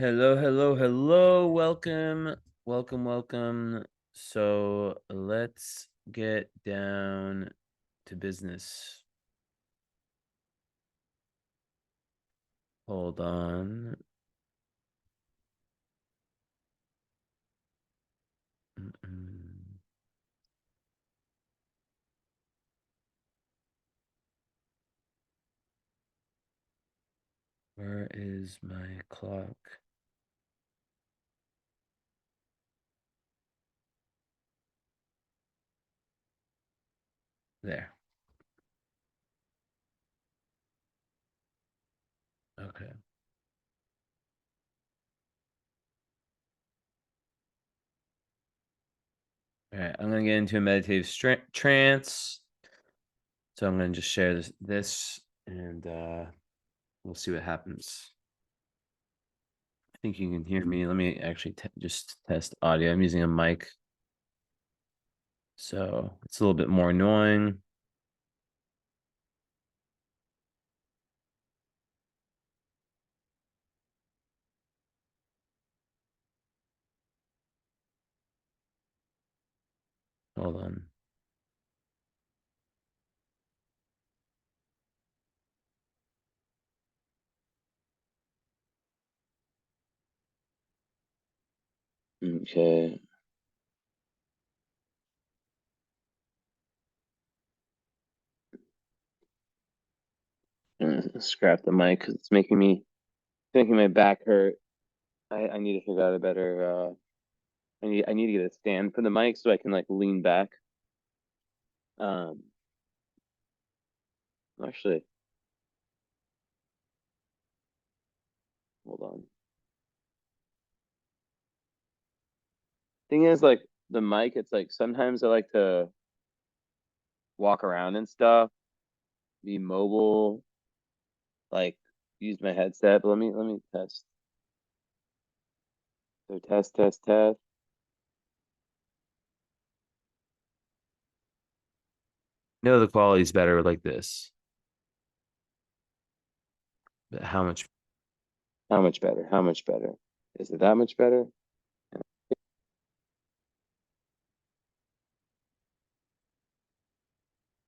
Hello, hello, hello. Welcome. So let's get down to business. Hold on. Mm-mm. Where is my clock? There. Okay. All right. I'm gonna get into a meditative trance. So I'm gonna just share this and we'll see what happens. I think you can hear me. Let me actually just test audio. I'm using a mic, so it's a little bit more annoying. Hold on. Okay. Scrap the mic because it's making my back hurt. I need to figure out a better I need to get a stand for the mic so I can like lean back. Um actually, hold on. Thing is, like, the mic, it's like sometimes I like to walk around and stuff, be mobile, like use my headset. But let me test. So test. No, the quality's better like this. But how much better? How much better? Is it that much better?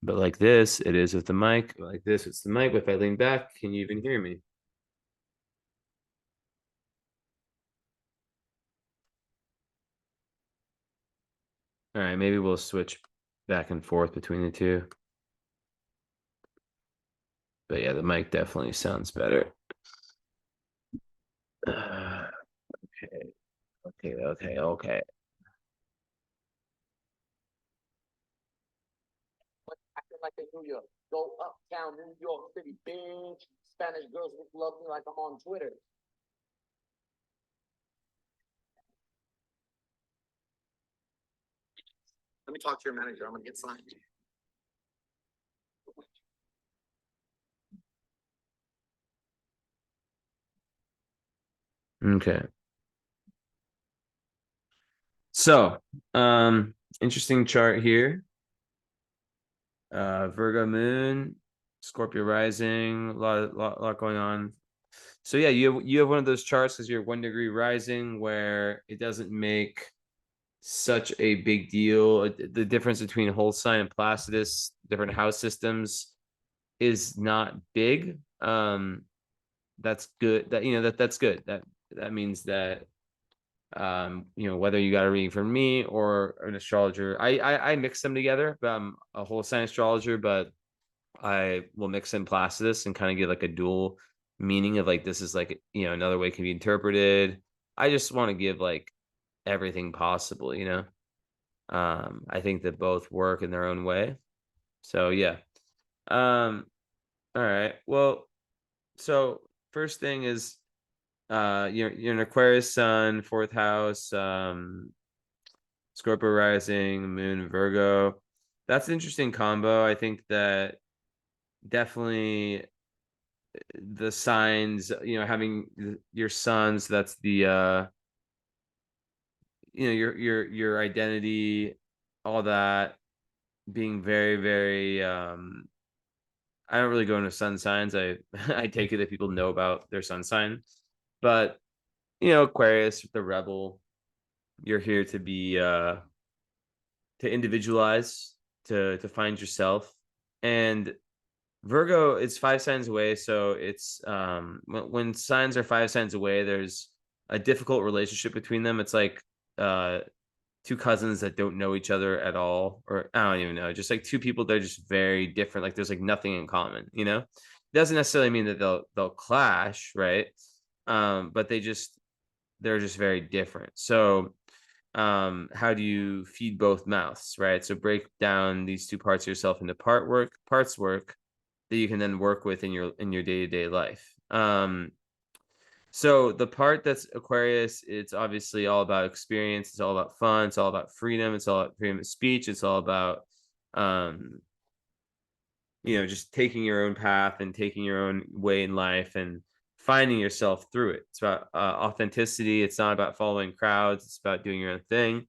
But like this, it is with the mic. Like this, it's the mic. If I lean back, can you even hear me? All right, maybe we'll switch back and forth between the two. But yeah, the mic definitely sounds better. Okay, okay. Acting like they knew you. Go uptown New York City, bitch. Spanish girls love me like I'm on Twitter. Let me talk to your manager. I'm gonna get signed. Okay. So, interesting chart here. Virgo moon, Scorpio rising, a lot going on. So yeah, you have one of those charts because you're 1 degree rising where it doesn't make such a big deal. The difference between whole sign and Placidus, different house systems, is not big. That's good. That's good. That means that whether you got a reading from me or an astrologer, I mix them together. But I'm a whole sign astrologer, but I will mix in Placidus and kind of give like a dual meaning of like this is like another way it can be interpreted. I just want to give like everything possible. I think that both work in their own way. So yeah. All right. Well, so first thing is you're an Aquarius sun, fourth house, Scorpio rising, moon, Virgo. That's an interesting combo. I think that definitely the signs, having your sons, that's the your identity, all that being very, very I don't really go into sun signs. I I take it that people know about their sun sign, but Aquarius, the rebel, you're here to be to individualize, to find yourself. And Virgo, it's 5 signs away, so it's when signs are 5 signs away, there's a difficult relationship between them. It's like uh two cousins that don't know each other at all, or I don't even know, just like two people that are just very different. Like there's like nothing in common, It doesn't necessarily mean that they'll clash, right? But they're just very different. So how do you feed both mouths, right? So break down these two parts of yourself into parts work that you can then work with in your day-to-day life. So the part that's Aquarius, it's obviously all about experience, it's all about fun, it's all about freedom, it's all about freedom of speech, it's all about um just taking your own path and taking your own way in life and finding yourself through it. It's about authenticity. It's not about following crowds. It's about doing your own thing.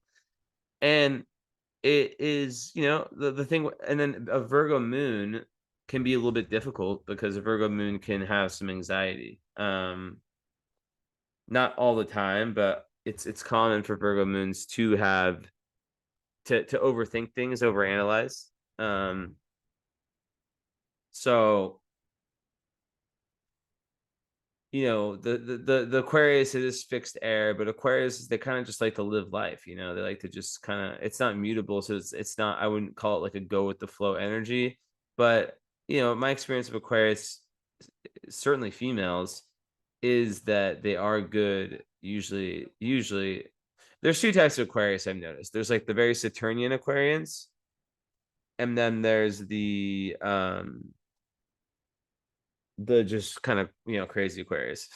And it is, the thing. And then a Virgo moon can be a little bit difficult because a Virgo moon can have some anxiety. Not all the time, but it's common for Virgo moons to have to overthink things, overanalyze. So the Aquarius is fixed air, but Aquarius, they kind of just like to live life. They like to just kind of, it's not mutable, so it's not, I wouldn't call it like a go with the flow energy. But my experience of Aquarius, certainly females, is that they are good. Usually there's two types of Aquarius I've noticed. There's like the very Saturnian Aquarians, and then there's the just kind of crazy Aquarius.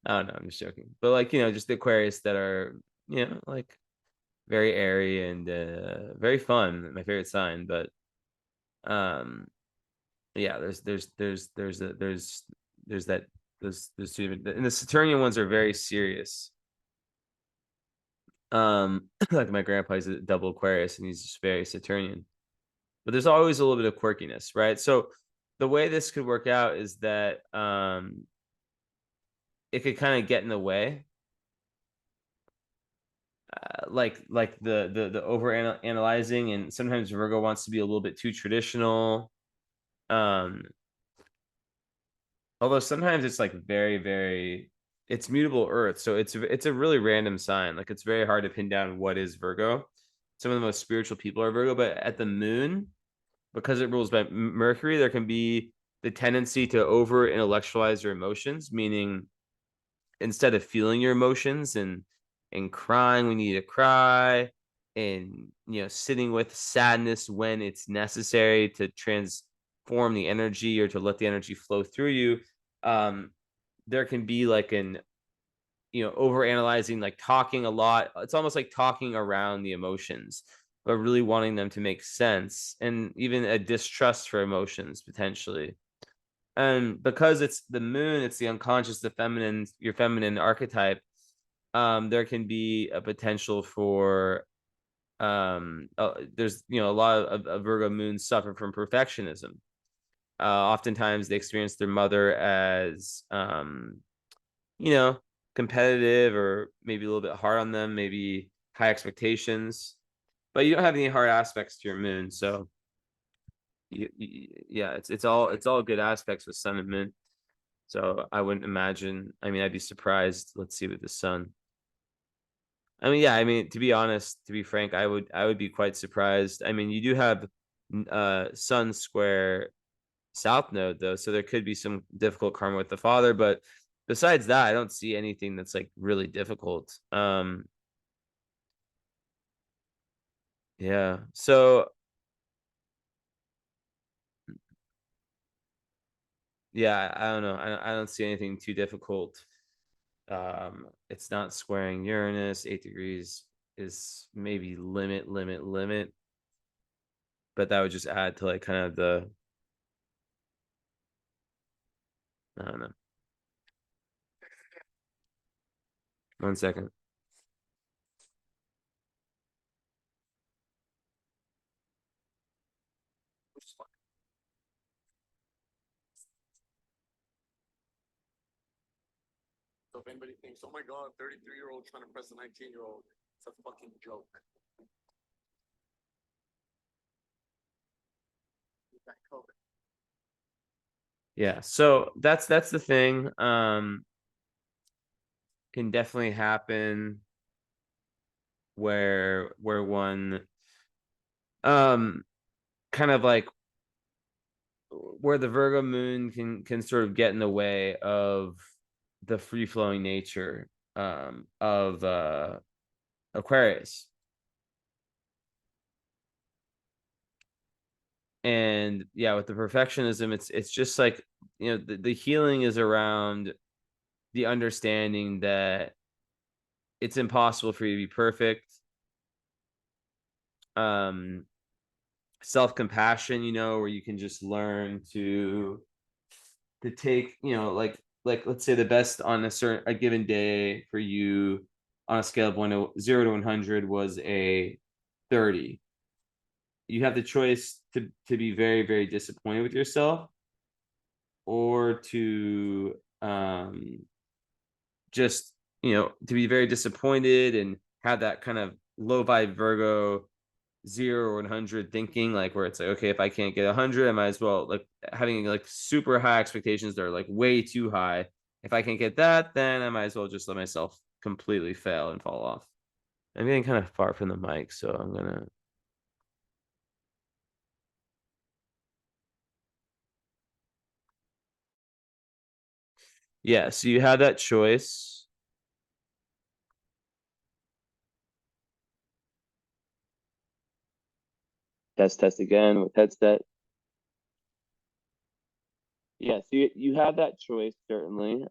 I don't know, I'm just joking. But like, just the Aquarius that are, like very airy and very fun. My favorite sign. But um yeah, there's that there's two different, and the Saturnian ones are very serious. Like my grandpa is a double Aquarius and he's just very Saturnian. But there's always a little bit of quirkiness, right? So the way this could work out is that it could kind of get in the way, like the over analyzing, and sometimes Virgo wants to be a little bit too traditional. um Although sometimes it's like very, very, it's mutable earth, so it's a really random sign. Like it's very hard to pin down what is Virgo. Some of the most spiritual people are Virgo, but at the moon, because it rules by Mercury, there can be the tendency to over intellectualize your emotions, meaning instead of feeling your emotions and crying when you need to cry, and sitting with sadness when it's necessary to transform the energy or to let the energy flow through you. There can be like an over analyzing, like talking a lot. It's almost like talking around the emotions, but really wanting them to make sense, and even a distrust for emotions potentially. And because it's the moon, it's the unconscious, the feminine, your feminine archetype. There can be a potential for there's a lot of Virgo moons suffer from perfectionism. Oftentimes they experience their mother as you know competitive, or maybe a little bit hard on them, maybe high expectations. But you don't have any hard aspects to your moon, so yeah, it's all good aspects with sun and moon. So I wouldn't imagine. I mean, I'd be surprised. Let's see with the sun. I mean, yeah. I mean, to be honest, to be frank, I would be quite surprised. I mean, you do have sun square south node though, so there could be some difficult karma with the father. But besides that, I don't see anything that's like really difficult. Yeah. So yeah, I don't know. I don't see anything too difficult. It's not squaring Uranus. 8 degrees is maybe limit, but that would just add to like kind of the, I don't know. 1 second. So if anybody thinks, oh my God, 33-year-old trying to press a 19-year-old, it's a fucking joke. Yeah, so that's the thing. Can definitely happen where one kind of like where the Virgo moon can sort of get in the way of the free flowing nature of Aquarius. And yeah, with the perfectionism, it's just like, the healing is around the understanding that it's impossible for you to be perfect. Um Self-compassion, where you can just learn to take, like let's say the best on a given day for you on a scale of 0 to 100 was a 30. You have the choice to be very, very disappointed with yourself, or to just, to be very disappointed and have that kind of low vibe Virgo 0 or 100 thinking, like where it's like, okay, if I can't get 100, I might as well, like, having like super high expectations that are like way too high. If I can't get that, then I might as well just let myself completely fail and fall off. I'm getting kind of far from the mic, so I'm gonna. Yeah, so you have that choice. Test again with headset. Yeah, so you have that choice, certainly.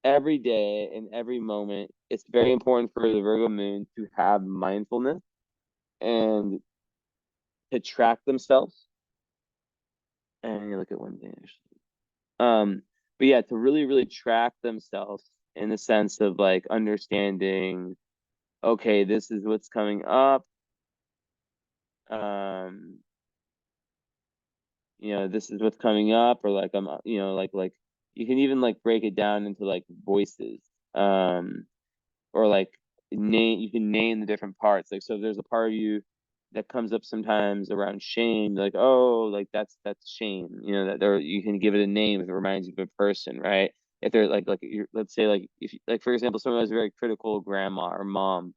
Every day and every moment, it's very important for the Virgo moon to have mindfulness and to track themselves. And you look at one thing actually. But yeah, to really, really track themselves in the sense of like understanding, okay, this is what's coming up. Um, this is what's coming up, or like I'm, like you can even like break it down into like voices. Or like you can name the different parts. Like, so if there's a part of you that comes up sometimes around shame, like, oh, like that's shame, that there you can give it a name if it reminds you of a person, right? If they're like you're, let's say, like, if like, for example, someone has a very critical grandma or mom,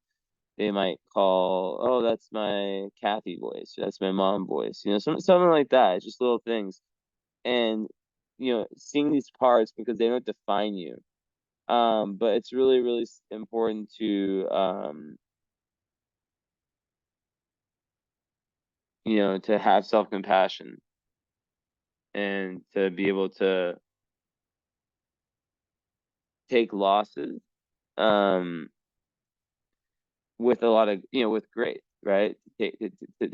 they might call, oh, that's my Kathy voice, that's my mom voice, something like that. It's just little things. And seeing these parts, because they don't define you. But it's really, really important to have self-compassion and to be able to take losses, um, with a lot of, with grace, right? To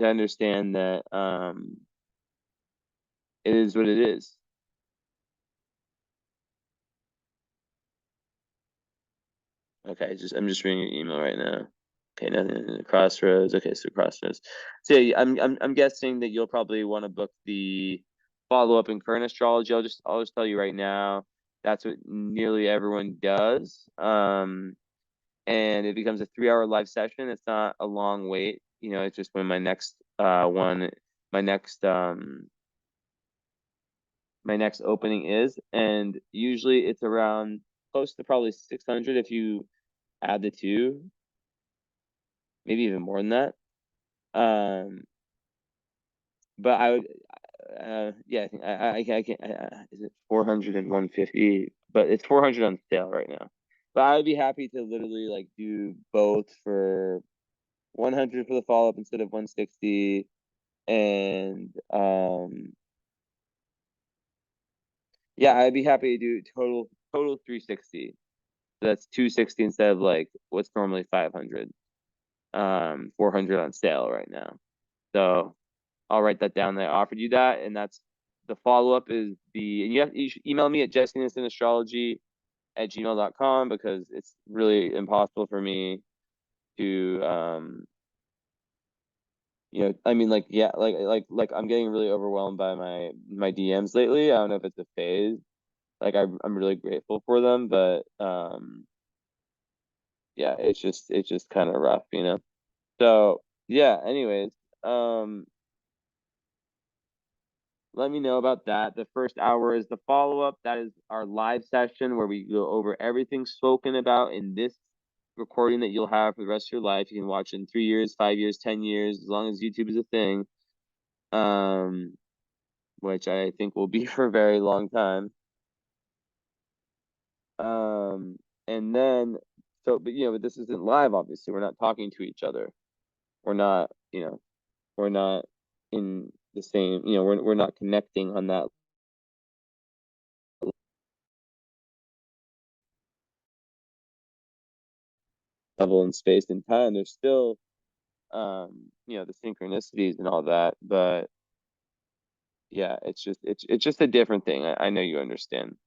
understand that, it is what it is. Okay, I'm just reading your email right now. Okay, nothing in the crossroads. Okay, so crossroads. So yeah, I'm guessing that you'll probably want to book the follow-up in current astrology. I'll just tell you right now, that's what nearly everyone does. And it becomes a 3-hour live session. It's not a long wait. It's just when my next my next opening is, and usually it's around close to probably 600 if you add the two, maybe even more than that. But I would, yeah, I think I can't. Is it 400 and 150? But it's 400 on sale right now. But I would be happy to literally like do both for 100 for the follow up instead of 160, and yeah, I'd be happy to do total 360. So that's 260 instead of like what's normally 500. 400 on sale right now. So I'll write that down. I offered you that, and that's the follow up is and you should email me at jessinessastrategy@gmail.com, because it's really impossible for me to I mean, like, yeah, like I'm getting really overwhelmed by my DMs lately. I don't know if it's a phase, like I'm really grateful for them, but yeah, it's just kind of rough, you know. So yeah, anyways, um, let me know about that. The first hour is the follow up. That is our live session where we go over everything spoken about in this recording that you'll have for the rest of your life. You can watch in 3 years, 5 years, 10 years, as long as YouTube is a thing. Which I think will be for a very long time. And then so, but but this isn't live, obviously. We're not talking to each other. We're not, we're not in the same, we're not connecting on that level in space and time. There's still the synchronicities and all that, but yeah, it's just a different thing. I know you understand.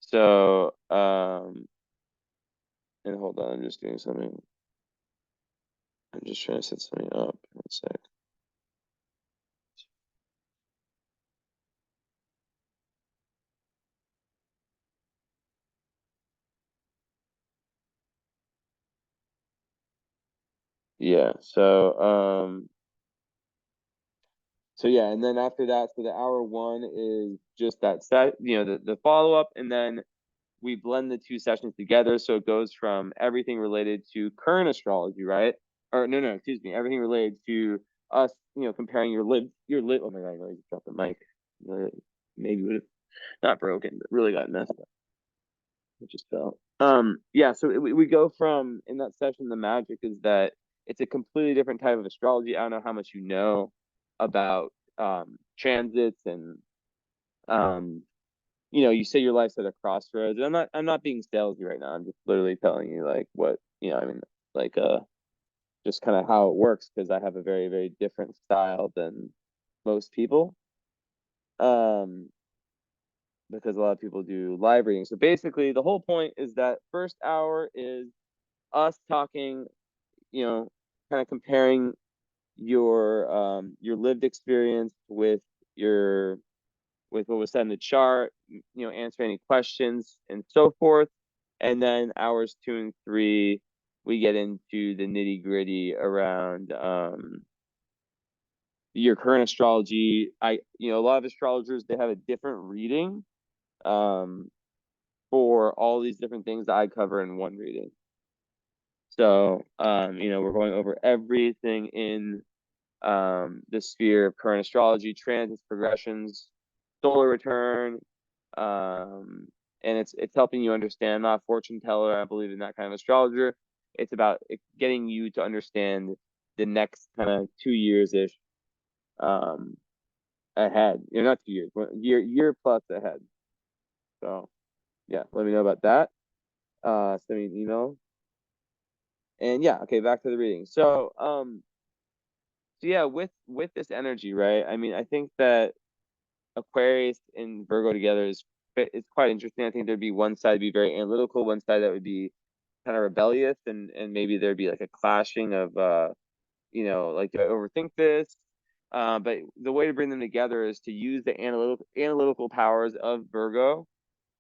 So, and hold on, I'm just doing something. I'm just trying to set something up. One sec. Yeah, so yeah, and then after that, so the hour one is just that set, the follow up, and then we blend the two sessions together. So it goes from everything related to current astrology, right? Or no, excuse me, everything related to us, comparing your live. Oh my God, I really just dropped the mic. Maybe would have not broken, but really got messed up. It just fell. Yeah, so we go from in that session, the magic is that it's a completely different type of astrology. I don't know how much you know about transits and you say your life's at a crossroads. And I'm not being salesy right now. I'm just literally telling you like what, I mean, like just kind of how it works because I have a very, very different style than most people. Um, because a lot of people do live readings. So basically the whole point is that first hour is us talking, kind of comparing your lived experience with your with what was said in the chart, answer any questions and so forth. And then hours 2 and 3, we get into the nitty gritty around your current astrology. A lot of astrologers, they have a different reading um, for all these different things that I cover in one reading. So, we're going over everything in the sphere of current astrology, transits, progressions, solar return, and it's helping you understand. I'm not a fortune teller. I believe in that kind of astrologer. It's about getting you to understand the next kind of 2 years ish ahead. Not 2 years, year plus ahead. So yeah, let me know about that. Send me an email. And yeah, okay, back to the reading. So yeah, with this energy, right? I mean, I think that Aquarius and Virgo together it's quite interesting. I think there'd be one side be very analytical, one side that would be kind of rebellious, and maybe there'd be like a clashing of like, do I overthink this? But the way to bring them together is to use the analytical powers of Virgo,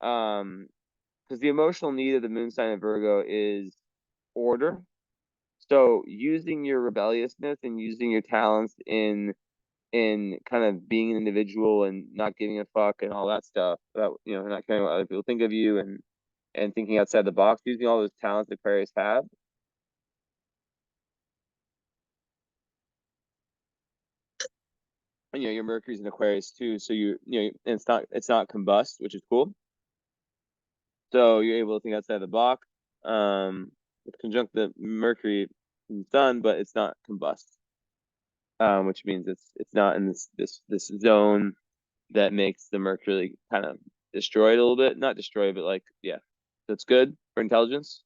because the emotional need of the moon sign of Virgo is order. So using your rebelliousness and using your talents in kind of being an individual and not giving a fuck and all that stuff, that not caring what other people think of you, and thinking outside the box, using all those talents Aquarius have. And your Mercury's in Aquarius too, so and it's not combust, which is cool. So you're able to think outside the box. It's conjunct the Mercury and Sun, but it's not combust. Which means it's not in this zone that makes the Mercury kind of destroyed a little bit. Not destroyed, but like, yeah, that's good for intelligence.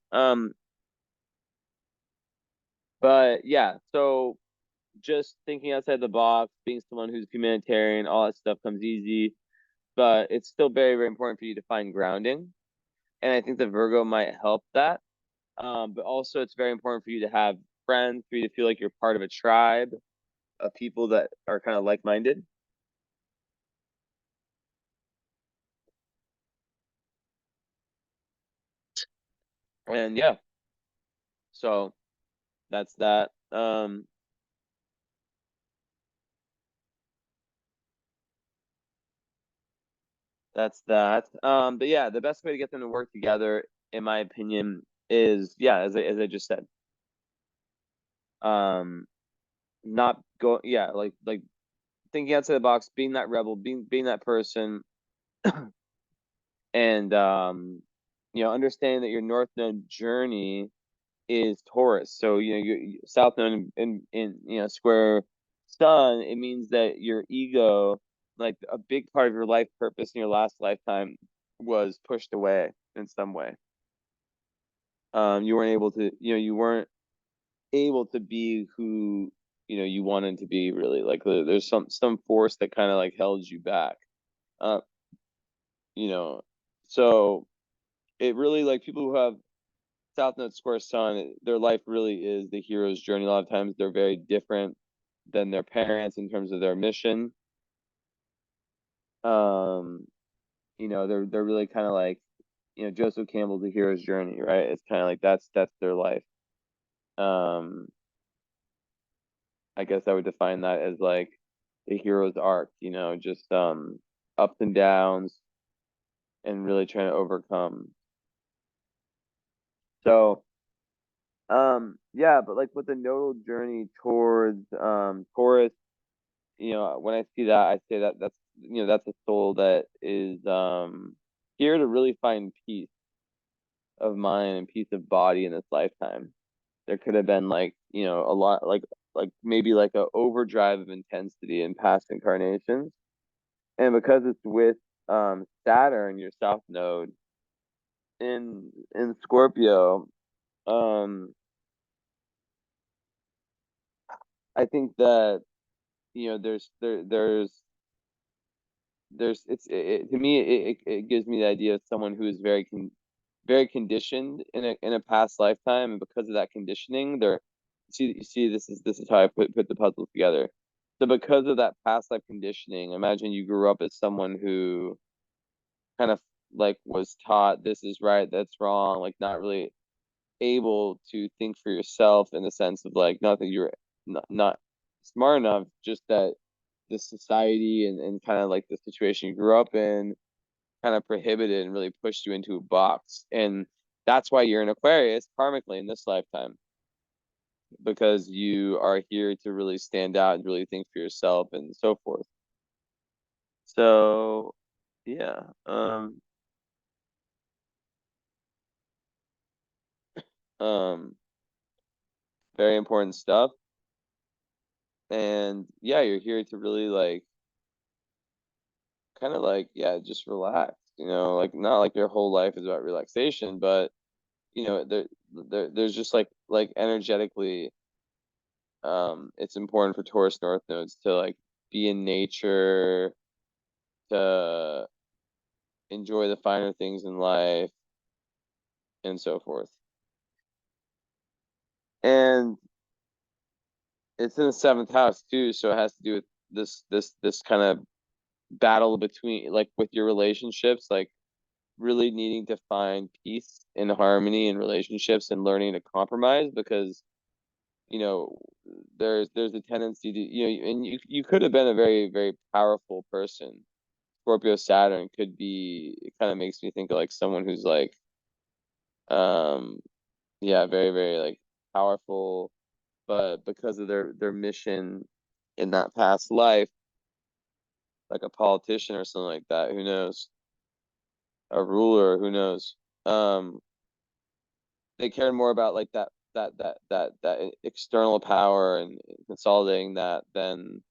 But yeah, so just thinking outside the box, being someone who's humanitarian, all that stuff comes easy, but it's still very, very important for you to find grounding. And I think the Virgo might help that. But also it's very important for you to have friends, for you to feel like you're part of a tribe of people that are kind of like-minded. And yeah, so that's that. That's that. But yeah, the best way to get them to work together, in my opinion, is yeah, as I just said. Um, not go yeah, like thinking outside the box, being that rebel, being that person, and understanding that your North Node journey is Taurus. So your South Node in square Sun, it means that your ego, like a big part of your life purpose in your last lifetime, was pushed away in some way. You weren't able to, you weren't able to be who you wanted to be, really. Like there's some force that kind of like held you back. Uh, you know, so it really, like, people who have South Node Square Sun, their life really is the hero's journey. A lot of times they're very different than their parents in terms of their mission. Um, they're really kind of like, Joseph Campbell's The Hero's Journey, right? It's kind of like that's their life. Um, I guess I would define that as like the hero's arc, just ups and downs and really trying to overcome. So yeah, but like with the nodal journey towards Taurus, when I see that, I say that that's a soul that is here to really find peace of mind and peace of body in this lifetime. There could have been like, a lot, like maybe like a overdrive of intensity in past incarnations. And because it's with Saturn, your south node in Scorpio, um I think that there's to me it gives me the idea of someone who is very conditioned in a past lifetime, and because of that conditioning, they're you see this is how I put the puzzle together. So because of that past life conditioning, imagine you grew up as someone who kind of like was taught this is right, that's wrong, like not really able to think for yourself, in the sense of like, not that you're not smart enough, just that the society and kind of like the situation you grew up in kind of prohibited and really pushed you into a box. And that's why you're an Aquarius karmically in this lifetime, because you are here to really stand out and really think for yourself and so forth. So yeah, um, very important stuff. And yeah, you're here to really like kind of like, yeah, just relax, like not like your whole life is about relaxation, but there's just like energetically, it's important for Taurus North nodes to like be in nature, to enjoy the finer things in life, and so forth. And it's in the seventh house too, so it has to do with this kind of battle between, like, with your relationships, like really needing to find peace and harmony in relationships and learning to compromise, because you know there's a tendency to, and you could have been a very very powerful person. Scorpio Saturn could be, it kind of makes me think of like someone who's like, um yeah, very very like powerful, but because of their mission in that past life, like a politician or something like that, who knows, a ruler, who knows, um they cared more about like that external power and consolidating that than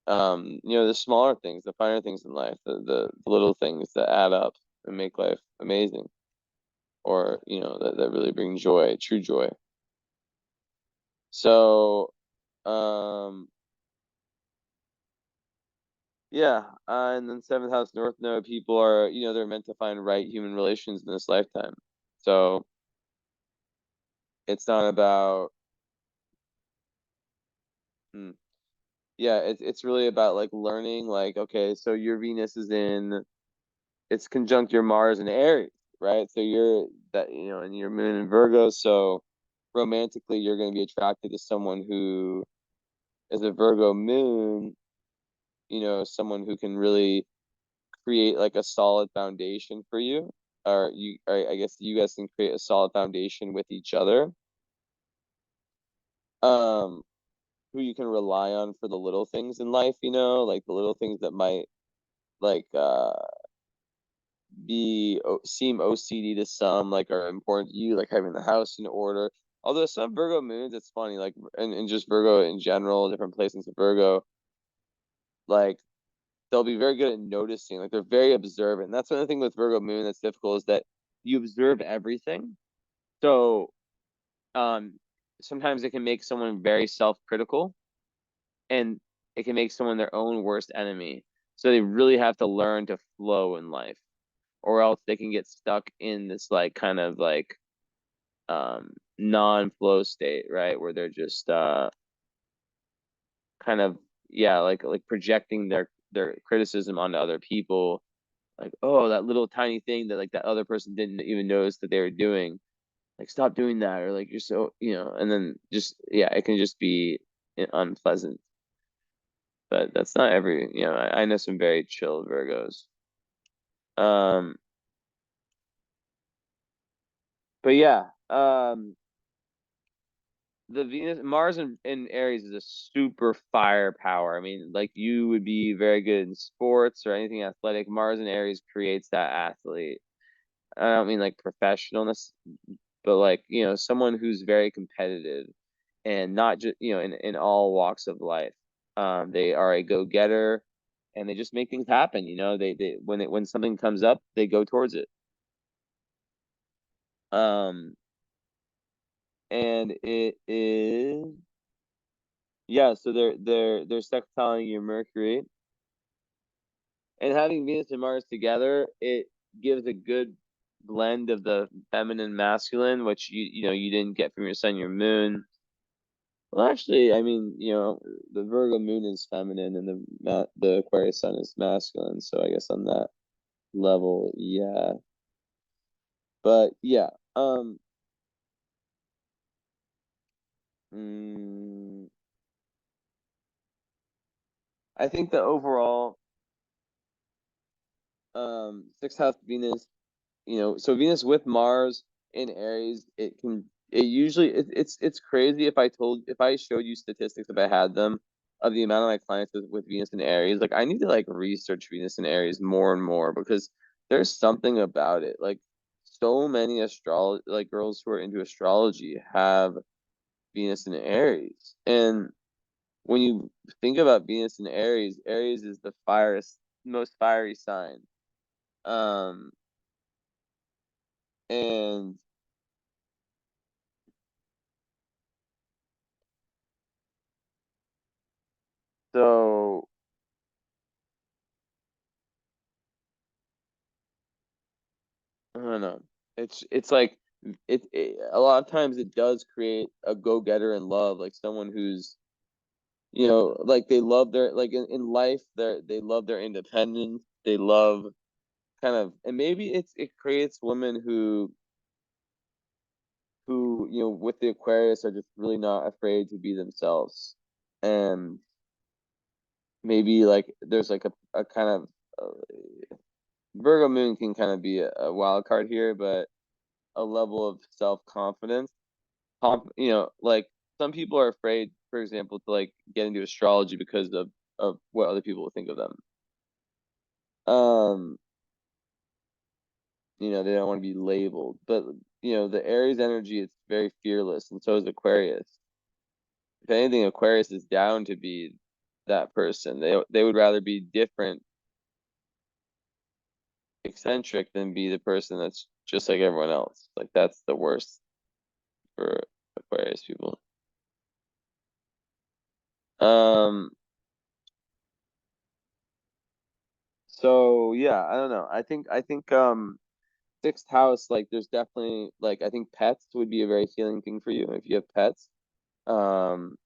the smaller things, the finer things in life, the little things that add up and make life amazing, or that really bring joy, true joy. So um yeah, and then seventh house North Node people are, they're meant to find right human relations in this lifetime. So it's not about, hmm, yeah, it's really about like learning, like, okay, so your Venus is in, it's conjunct your Mars and Aries, right? So you're that, you know, and your moon in Virgo, so romantically you're going to be attracted to someone who is a Virgo moon, you know, someone who can really create like a solid foundation for you, or I guess you guys can create a solid foundation with each other. Um, who you can rely on for the little things in life, you know, like the little things that might like seem OCD to some, like are important to you, like having the house in order. Although some Virgo moons, it's funny, like and just Virgo in general, different placements of Virgo, like they'll be very good at noticing, like they're very observant. And that's one thing with Virgo moon that's difficult is that you observe everything. So um sometimes it can make someone very self-critical, and it can make someone their own worst enemy. So they really have to learn to flow in life, or else they can get stuck in this like kind of like non-flow state, right? Where they're just kind of, yeah, like projecting their criticism onto other people, like, oh, that little tiny thing that like that other person didn't even notice that they were doing, like stop doing that, or like you're so, you know, and then just, yeah, it can just be unpleasant. But that's not every, you know, I know some very chill Virgos. um but yeah, the Venus, Mars in Aries is a super firepower. I mean, like you would be very good in sports or anything athletic. Mars in Aries creates that athlete. I don't mean like professionalness, but like, you know, someone who's very competitive, and not just, you know, in all walks of life. They are a go-getter, and they just make things happen. You know, they when something comes up, they go towards it. Um, and it is, yeah. So they're sextiling your Mercury, and having Venus and Mars together, it gives a good blend of the feminine masculine, which you know you didn't get from your sun, your moon. Well, actually, I mean, you know, the Virgo moon is feminine and the Aquarius sun is masculine. So I guess on that level, yeah. But yeah, mm, I think the overall sixth house Venus, you know, so Venus with Mars in Aries, it usually it's crazy if I showed you statistics if I had them of the amount of my clients with Venus in Aries. Like I need to like research Venus in Aries more and more, because there's something about it. Like so many astrology, like girls who are into astrology have Venus in Aries. And when you think about Venus in Aries, Aries is the most fiery sign. Um and so I don't know. It's like it a lot of times it does create a go-getter in love, like someone who's, you know, like they love their, like in life they love their independence. They love kind of, and maybe it creates women who, you know, with the Aquarius are just really not afraid to be themselves. And maybe like there's like a kind of Virgo moon can kind of be a wild card here, but a level of self-confidence. You know, like some people are afraid, for example, to like get into astrology because of what other people will think of them. Um, you know, they don't want to be labeled. But you know, the Aries energy is very fearless, and so is Aquarius. If anything, Aquarius is down to be that person. They would rather be different, eccentric, than be the person that's just like everyone else. Like that's the worst for Aquarius people. Um, so yeah, I don't know. I think sixth house, like there's definitely like I think pets would be a very healing thing for you if you have pets. Um,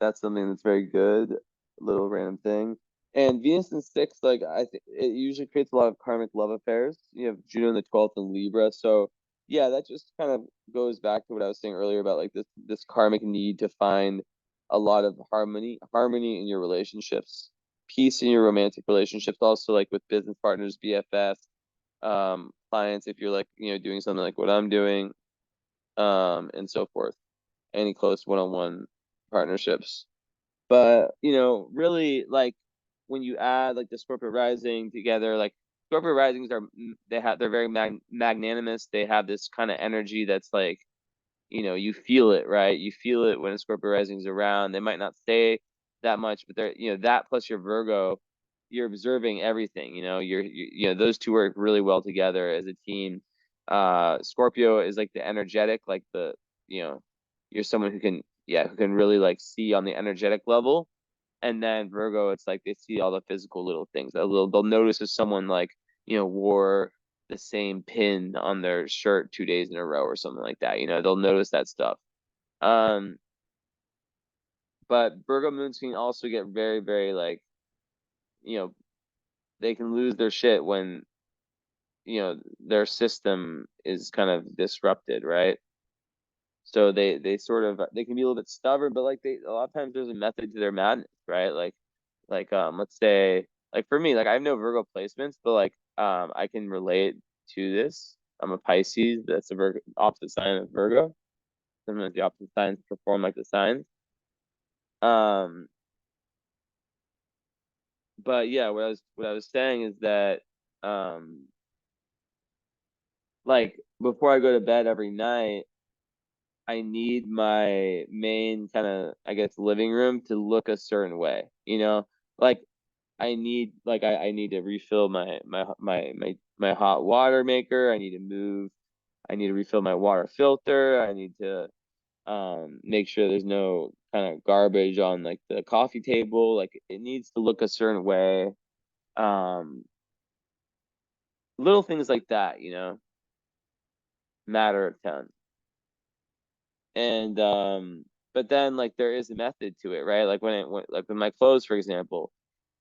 that's something that's very good. Little random thing. And Venus in six, like I think it usually creates a lot of karmic love affairs. You have Juno in the 12th in Libra. So yeah, that just kind of goes back to what I was saying earlier about like this karmic need to find a lot of harmony in your relationships, peace in your romantic relationships, also like with business partners, BFFs, clients, if you're like, doing something like what I'm doing, and so forth. Any close one-on-one partnerships. But, really like when you add like the Scorpio rising together, like Scorpio risings they're very magnanimous. They have this kind of energy that's like, you feel it, right? You feel it when a Scorpio rising is around. They might not say that much, but they're, that plus your Virgo, you're observing everything, those two work really well together as a team. Scorpio is like the energetic, like you know, you're someone who can really like see on the energetic level. And then Virgo, it's like they see all the physical little things. They'll notice if someone like, wore the same pin on their shirt 2 days in a row or something like that. They'll notice that stuff. Um, but Virgo moons can also get very, very like, you know, they can lose their shit when, their system is kind of disrupted, right? So they sort of they can be a little bit stubborn, but like a lot of times there's a method to their madness, right? Like let's say like for me, like I have no Virgo placements, but like I can relate to this. I'm a Pisces, that's a Virgo opposite sign of Virgo. Sometimes the opposite signs perform like the signs. Um but yeah, what I was saying is that um like before I go to bed every night, I need my main kind of, I guess, living room to look a certain way, Like I need to refill my hot water maker. I need to refill my water filter. I need to make sure there's no kind of garbage on like the coffee table. Like it needs to look a certain way. Um Little things like that, matter a ton. And but then like there is a method to it, right? Like like with my clothes, for example,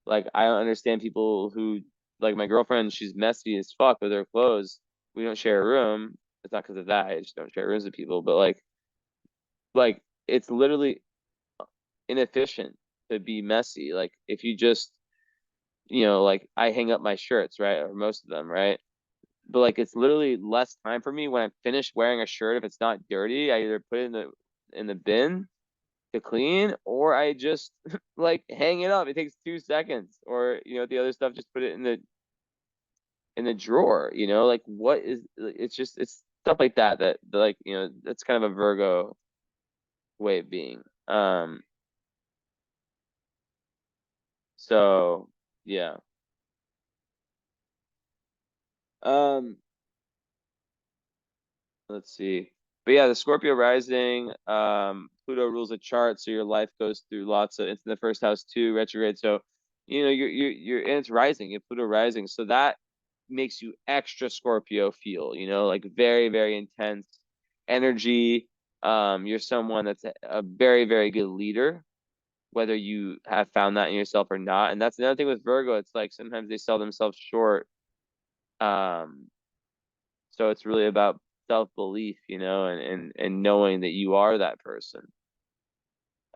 like I don't understand people who like my girlfriend, she's messy as fuck with her clothes. We don't share a room. It's not because of that. I just don't share rooms with people. But like it's literally inefficient to be messy. Like if you just, like I hang up my shirts, right? Or most of them, right? But like it's literally less time for me when I'm finished wearing a shirt. If it's not dirty, I either put it in the bin to clean, or I just like hang it up. It takes 2 seconds. Or, the other stuff, just put it in the drawer, like what is it's stuff like that like, that's kind of a Virgo way of being. So yeah. Um let's see. But yeah, the Scorpio rising, Pluto rules a chart, so your life goes through lots of, it's in the first house too, retrograde. So, you're and it's rising, you have Pluto rising. So that makes you extra Scorpio feel, like very, very intense energy. You're someone that's a very, very good leader, whether you have found that in yourself or not. And that's another thing with Virgo. It's like sometimes they sell themselves short. Um, so it's really about self-belief, and knowing that you are that person.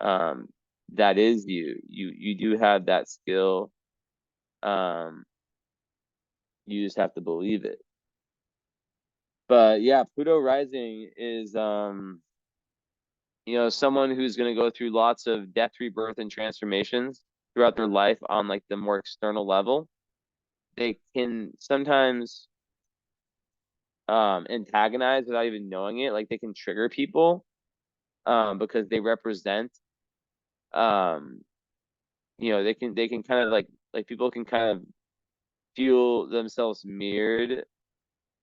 Um, that is you. You do have that skill. Um, you just have to believe it. But yeah, Pluto rising is someone who's going to go through lots of death, rebirth, and transformations throughout their life on like the more external level. They can sometimes antagonize without even knowing it. Like they can trigger people because they represent um they can kind of like people can kind of feel themselves mirrored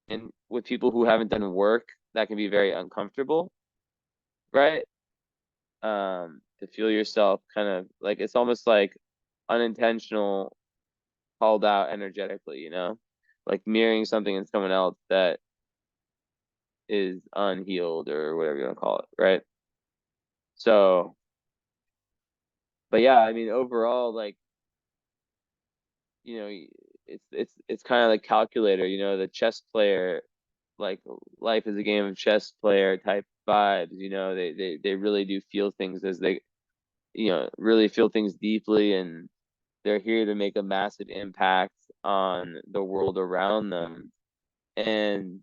and with people who haven't done work that can be very uncomfortable, right? To feel yourself kind of like it's almost like unintentional, called out energetically, like mirroring something in someone else that is unhealed or whatever you want to call it, right? So, but yeah, I mean, overall, like you know, it's kind of like calculator, you know, the chess player, like life is a game of chess player type vibes, you know, they really do feel things as they, you know, really feel things deeply, and they're here to make a massive impact on the world around them. And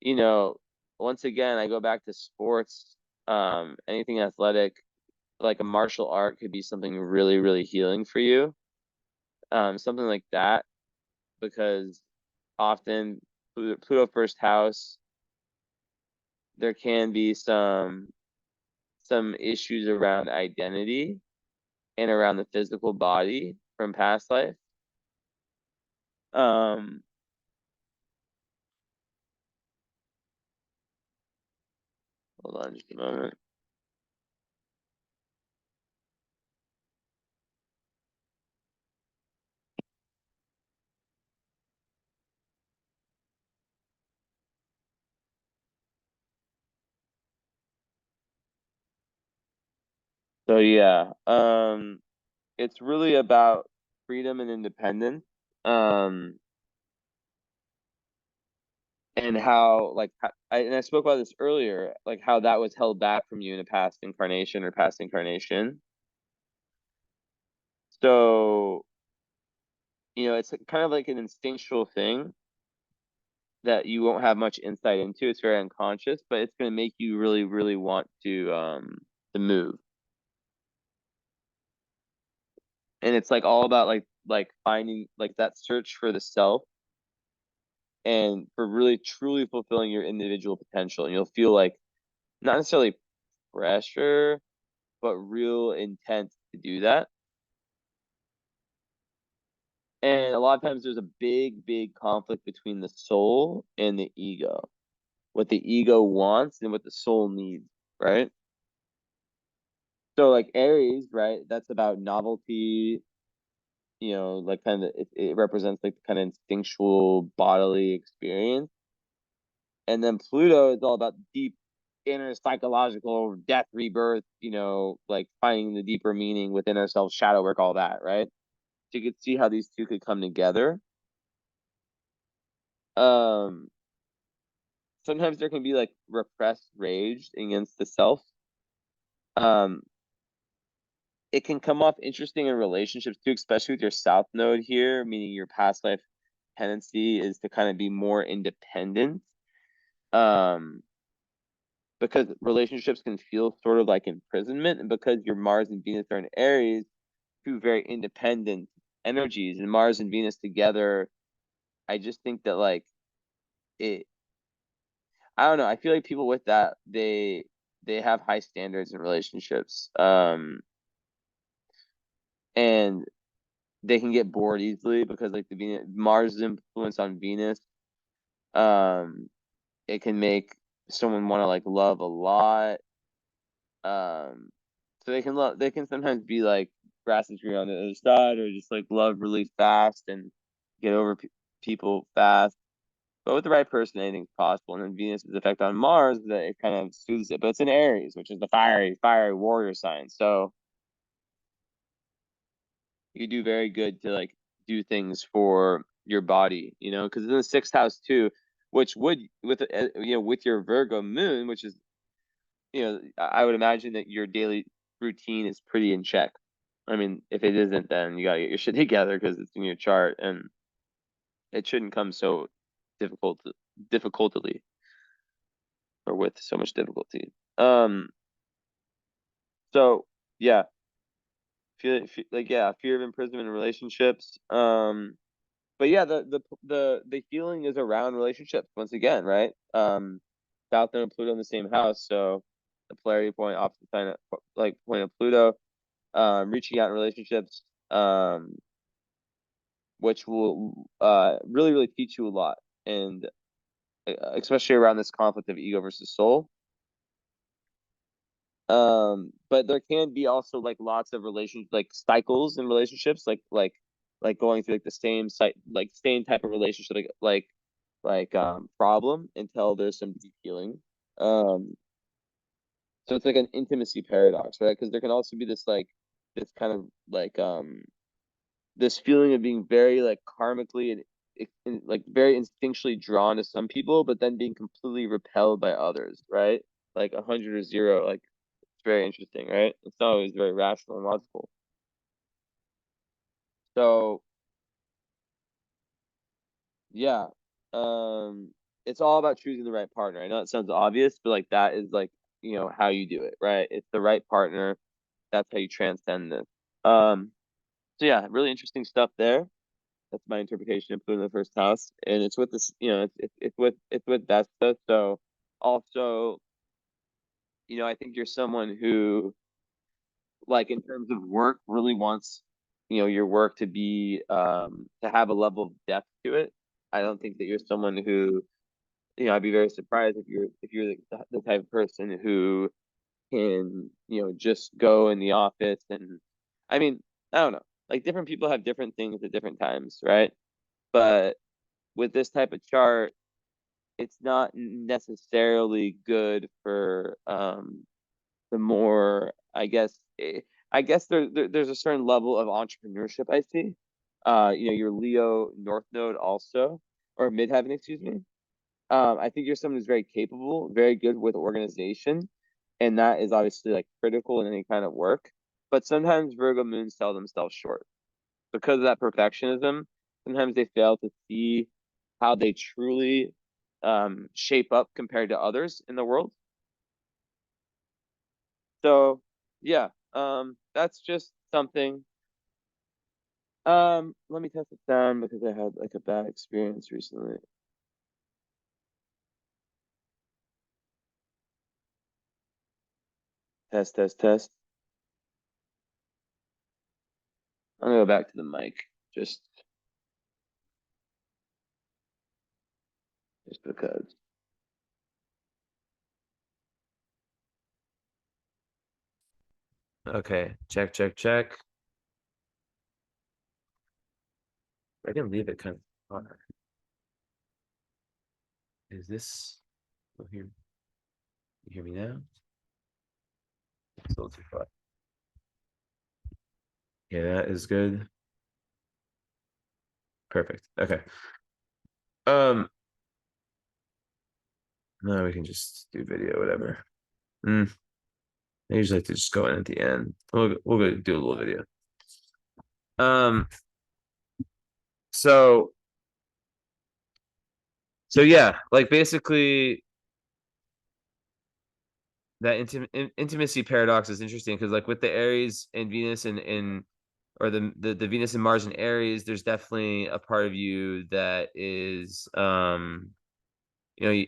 you know, once again, I go back to sports, anything athletic, like a martial art could be something really, really healing for you. Something like that, because often Pluto first house, there can be some issues around identity and around the physical body from past life. Um, hold on just a moment. So yeah, it's really about freedom and independence. Um, and how like I spoke about this earlier, like how that was held back from you in a past incarnation or past incarnation. So, you know, it's kind of like an instinctual thing that you won't have much insight into. It's very unconscious, but it's going to make you really, really want to move. And it's like all about like finding like that search for the self and for really truly fulfilling your individual potential. And you'll feel like not necessarily pressure, but real intent to do that. And a lot of times there's a big, big conflict between the soul and the ego. What the ego wants and what the soul needs, right? So like Aries, right? That's about novelty, you know, like kind of it represents like the kind of instinctual bodily experience. And then Pluto is all about deep inner psychological death, rebirth, you know, like finding the deeper meaning within ourselves, shadow work, all that, right? So you could see how these two could come together. Um, Sometimes there can be like repressed rage against the self. Um, it can come off interesting in relationships too, especially with your South Node here, meaning your past life tendency is to kind of be more independent. Um, because relationships can feel sort of like imprisonment, and because your Mars and Venus are in Aries, two very independent energies, and Mars and Venus together, I just think that like it, I don't know, I feel like people with that, they have high standards in relationships. And they can get bored easily because like the Venus Mars influence on Venus, um, it can make someone want to like love a lot. Um, so they can sometimes be like grass is green on the other side, or just like love really fast and get over people fast. But with the right person, anything's possible. And then Venus's effect on Mars is that it kind of soothes it. But it's in Aries, which is the fiery warrior sign. So you do very good to like do things for your body, you know, because in the sixth house too, which would with you know with your Virgo moon, which is, you know, I would imagine that your daily routine is pretty in check. I mean, if it isn't, then you gotta get your shit together because it's in your chart, and it shouldn't come so difficult difficultly or with so much difficulty. So yeah, like yeah, fear of imprisonment in relationships. But yeah, the healing is around relationships once again, right? South Node and Pluto in the same house, so the polarity point, opposite sign, like point of Pluto, reaching out in relationships, which will really really teach you a lot, and especially around this conflict of ego versus soul. But there can be also like lots of relations, like cycles in relationships, like going through like the same site, like same type of relationship, problem until there's some deep healing. Um, so it's like an intimacy paradox, right? Because there can also be this like this kind of like this feeling of being very like karmically and like very instinctually drawn to some people, but then being completely repelled by others, right? Like 100 or 0, like it's very interesting, right? It's not always very rational and logical. So yeah, it's all about choosing the right partner. I know it sounds obvious, but like that is like, how you do it, right? It's the right partner. That's how you transcend this. So yeah, really interesting stuff there. That's my interpretation of Pluto in the first house, and it's with this, it's with that stuff. So also, I think you're someone who, like in terms of work, really wants, your work to be to have a level of depth to it. I don't think that you're someone who, I'd be very surprised if you're the type of person who can, just go in the office and, I mean, I don't know. Like different people have different things at different times, right? But with this type of chart, it's not necessarily good for the more, I guess there's a certain level of entrepreneurship I see. Your Leo North Node also, or midheaven, excuse me. I think you're someone who's very capable, very good with organization, and that is obviously like critical in any kind of work. But sometimes Virgo moons sell themselves short because of that perfectionism. Sometimes they fail to see how they truly shape up compared to others in the world. So yeah, that's just something. Let me test it down because I had like a bad experience recently. Test, test, test. I'm gonna go back to the mic just because. Okay, check, check, check. I can leave it kind of far. Is this? Oh, here. You hear me now? It's a little too far. Yeah, that is good. Perfect. Okay. Um, no, we can just do video, whatever. I usually like to just go in at the end. We'll go do a little video. Um, so yeah, like basically that intimacy paradox is interesting because like with the Aries and Venus and or the Venus and Mars and Aries, there's definitely a part of you that is you know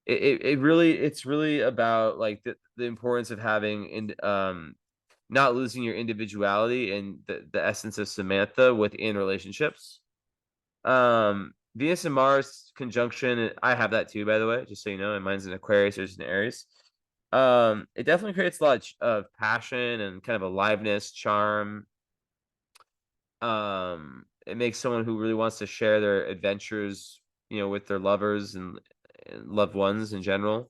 it's really about like the importance of having not losing your individuality and the essence of Samantha within relationships. Venus and Mars conjunction, I have that too, by the way, just so you know, and mine's in Aquarius, yours in Aries. It definitely creates a lot of passion and kind of aliveness, charm. It makes someone who really wants to share their adventures, with their lovers and loved ones in general.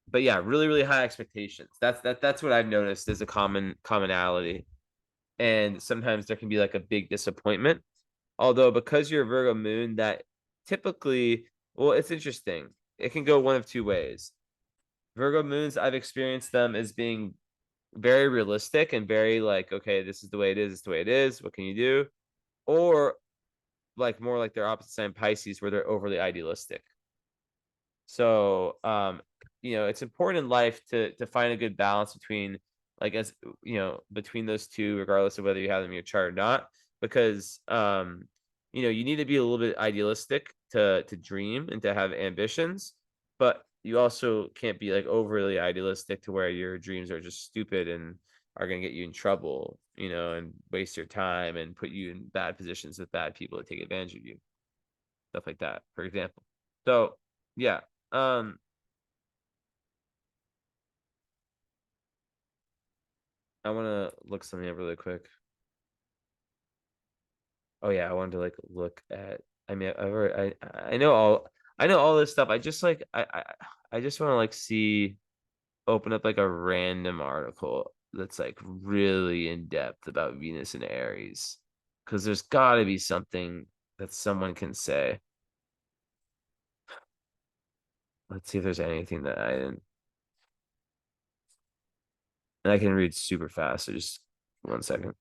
But yeah, really, really high expectations. That's what I've noticed as a commonality. And sometimes there can be like a big disappointment. Although because you're a Virgo moon, that typically, well, it's interesting. It can go one of two ways. Virgo moons, I've experienced them as being very realistic and very like, okay, this is the way it is, it's the way it is. What can you do? Or like more like their opposite sign Pisces, where they're overly idealistic. So it's important in life to find a good balance between like as between those two, regardless of whether you have them in your chart or not, because you need to be a little bit idealistic to dream and to have ambitions, but you also can't be like overly idealistic to where your dreams are just stupid and are going to get you in trouble, and waste your time and put you in bad positions with bad people that take advantage of you, stuff like that, for example. So yeah. Um, I want to look something up really quick. Oh yeah, I wanted to like look at. I mean, I know all this stuff. I just like I just want to like see open up like a random article that's like really in depth about Venus and Aries, because there's got to be something that someone can say. Let's see if there's anything that I didn't. And I can read super fast, so just 1 second.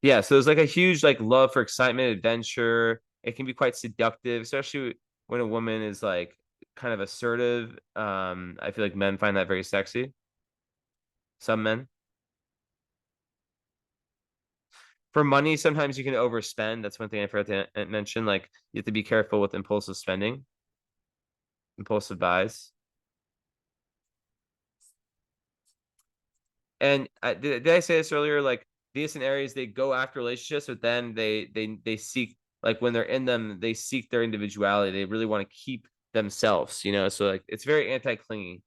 Yeah, so there's like a huge like love for excitement, adventure. It can be quite seductive, especially when a woman is like kind of assertive. I feel like men find that very sexy. Some men. For money, sometimes you can overspend. That's one thing I forgot to mention. Like you have to be careful with impulsive spending, impulsive buys. And did I say this earlier? Like Venus and Aries, they go after relationships, but then they seek, like when they're in them, they seek their individuality. They really want to keep themselves, you know. So like it's very anti-clingy.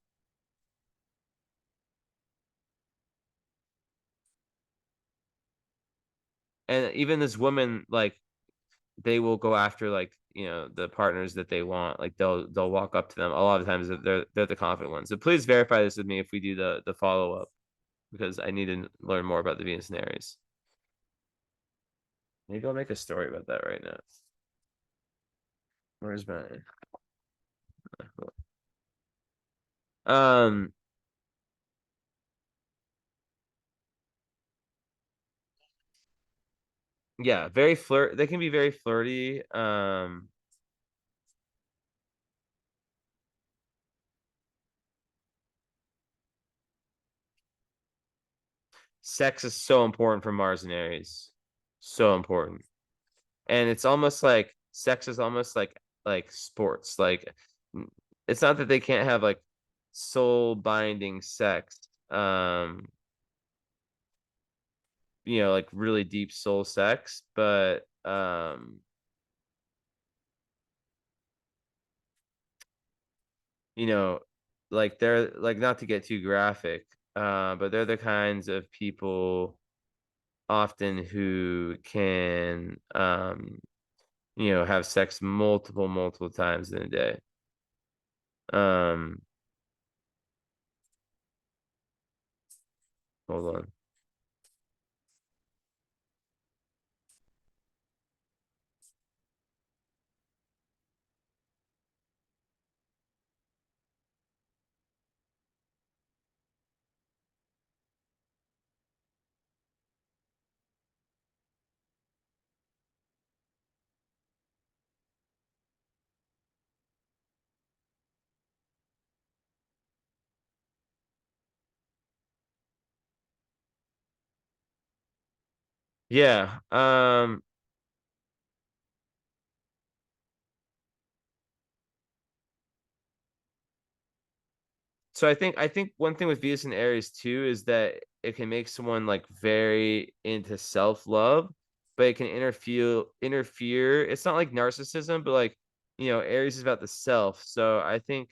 And even this woman, like they will go after like the partners that they want. Like they'll walk up to them. A lot of times they're the confident ones. So please verify this with me if we do the follow up, because I need to learn more about the Venus and Aries. Maybe I'll make a story about that right now. Where's my um yeah, very they can be very flirty. Sex is so important for Mars and Aries. So important. And it's almost like sex is almost like sports. Like it's not that they can't have like soul binding sex. Like really deep soul sex, but you know, like they're like, not to get too graphic, but they're the kinds of people often who can have sex multiple times in a day. Um Hold on. Yeah. So I think one thing with Venus and Aries too is that it can make someone like very into self-love, but it can interfere. It's not like narcissism, but like, Aries is about the self. So I think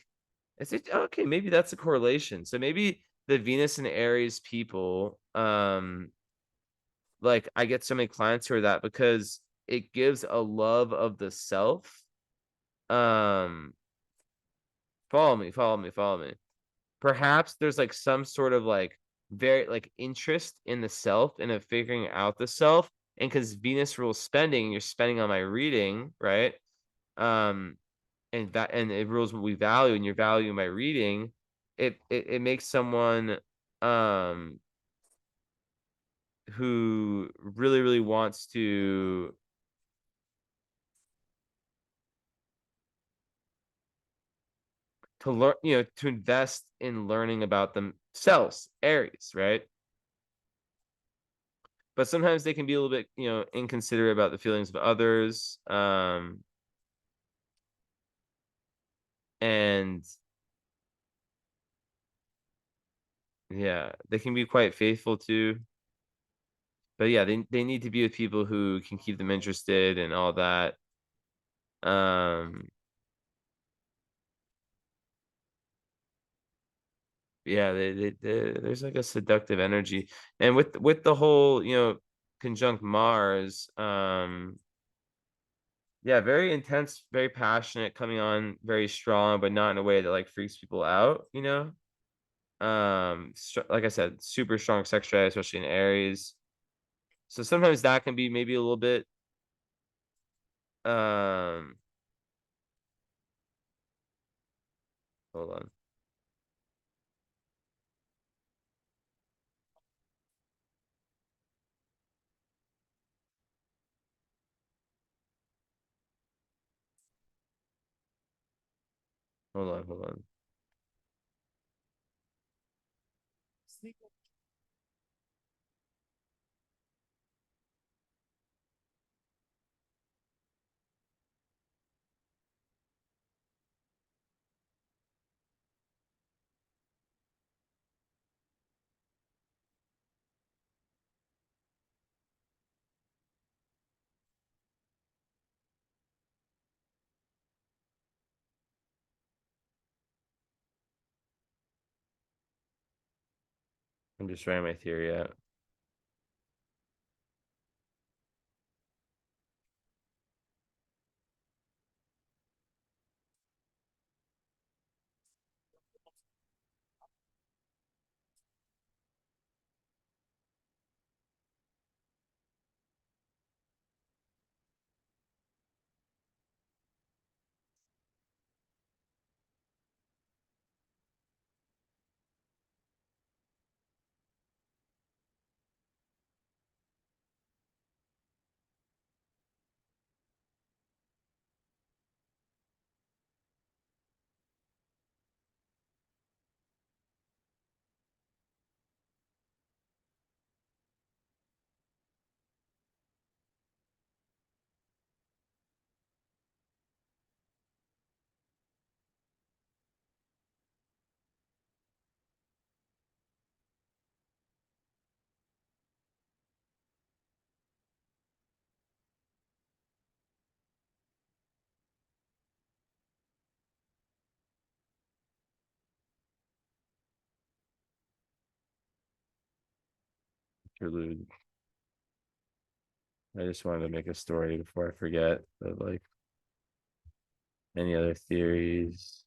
okay, maybe that's a correlation. So maybe the Venus and Aries people, like I get so many clients who are that because it gives a love of the self. Um, follow me. Perhaps there's like some sort of like very like interest in the self and of figuring out the self. And because Venus rules spending, you're spending on my reading, right? Um, and it rules what we value, and you're valuing my reading. It makes someone um who really wants to learn, to invest in learning about themselves, Aries, right? But sometimes they can be a little bit, inconsiderate about the feelings of others. And yeah, they can be quite faithful too. But yeah, they need to be with people who can keep them interested and all that. Um, yeah, there's like a seductive energy, and with the whole, conjunct Mars. Yeah, very intense, very passionate, coming on very strong, but not in a way that like freaks people out, you know? Like I said, super strong sex drive, especially in Aries. So sometimes that can be maybe a little bit um hold on. Hold on. I'm just writing my theory out. Interlude. I just wanted to make a story before I forget, but like any other theories?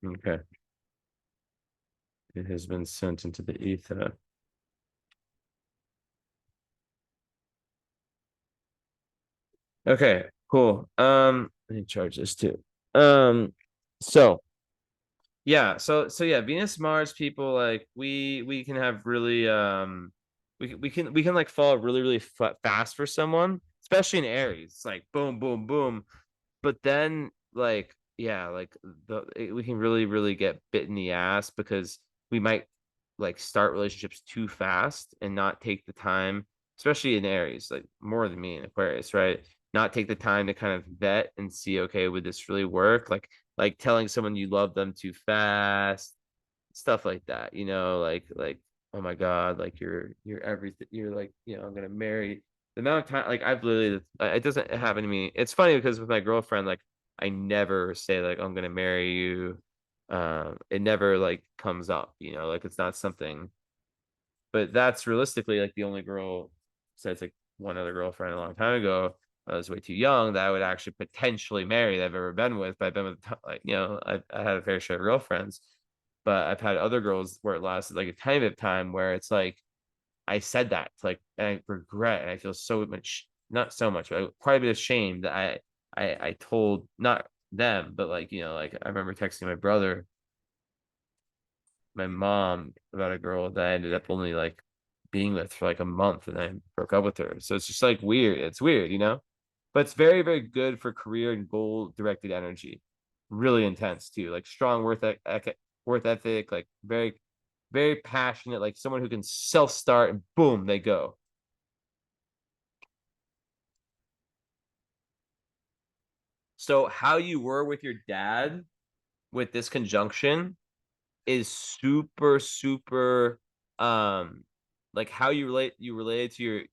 Okay. It has been sent into the ether. Okay, cool. Let me charge this too. So yeah, so yeah, Venus Mars people, like we can have really we can like fall really really fast for someone, especially in Aries. It's like boom boom boom, but then like yeah, like we can really really get bit in the ass because we might like start relationships too fast and not take the time, especially in Aries, like more than me in Aquarius, right? Not take the time to kind of vet and see, okay, would this really work? Like telling someone you love them too fast, stuff like that, like oh my god, like you're everything, you're like, I'm gonna marry. The amount of time, like I've literally, it doesn't happen to me. It's funny because with my girlfriend, like I never say like I'm gonna marry you. It never like comes up, like it's not something. But that's realistically like the only girl, besides like one other girlfriend a long time ago. I was way too young that I would actually potentially marry that I've ever been with. But I've been with, like, I had a fair share of girlfriends, but I've had other girls where it lasted like a tiny bit of time where it's like I said that, like, and I regret, and I feel so much, not so much, but quite a bit of shame that I told not them, but like, like I remember texting my brother, my mom about a girl that I ended up only like being with for like a month, and I broke up with her. So it's just like weird. It's weird, but it's very, very good for career and goal directed energy. Really intense too, like strong worth ethic, like very, very passionate, like someone who can self start and boom, they go. So how you were with your dad with this conjunction is super, super, like how you related to your,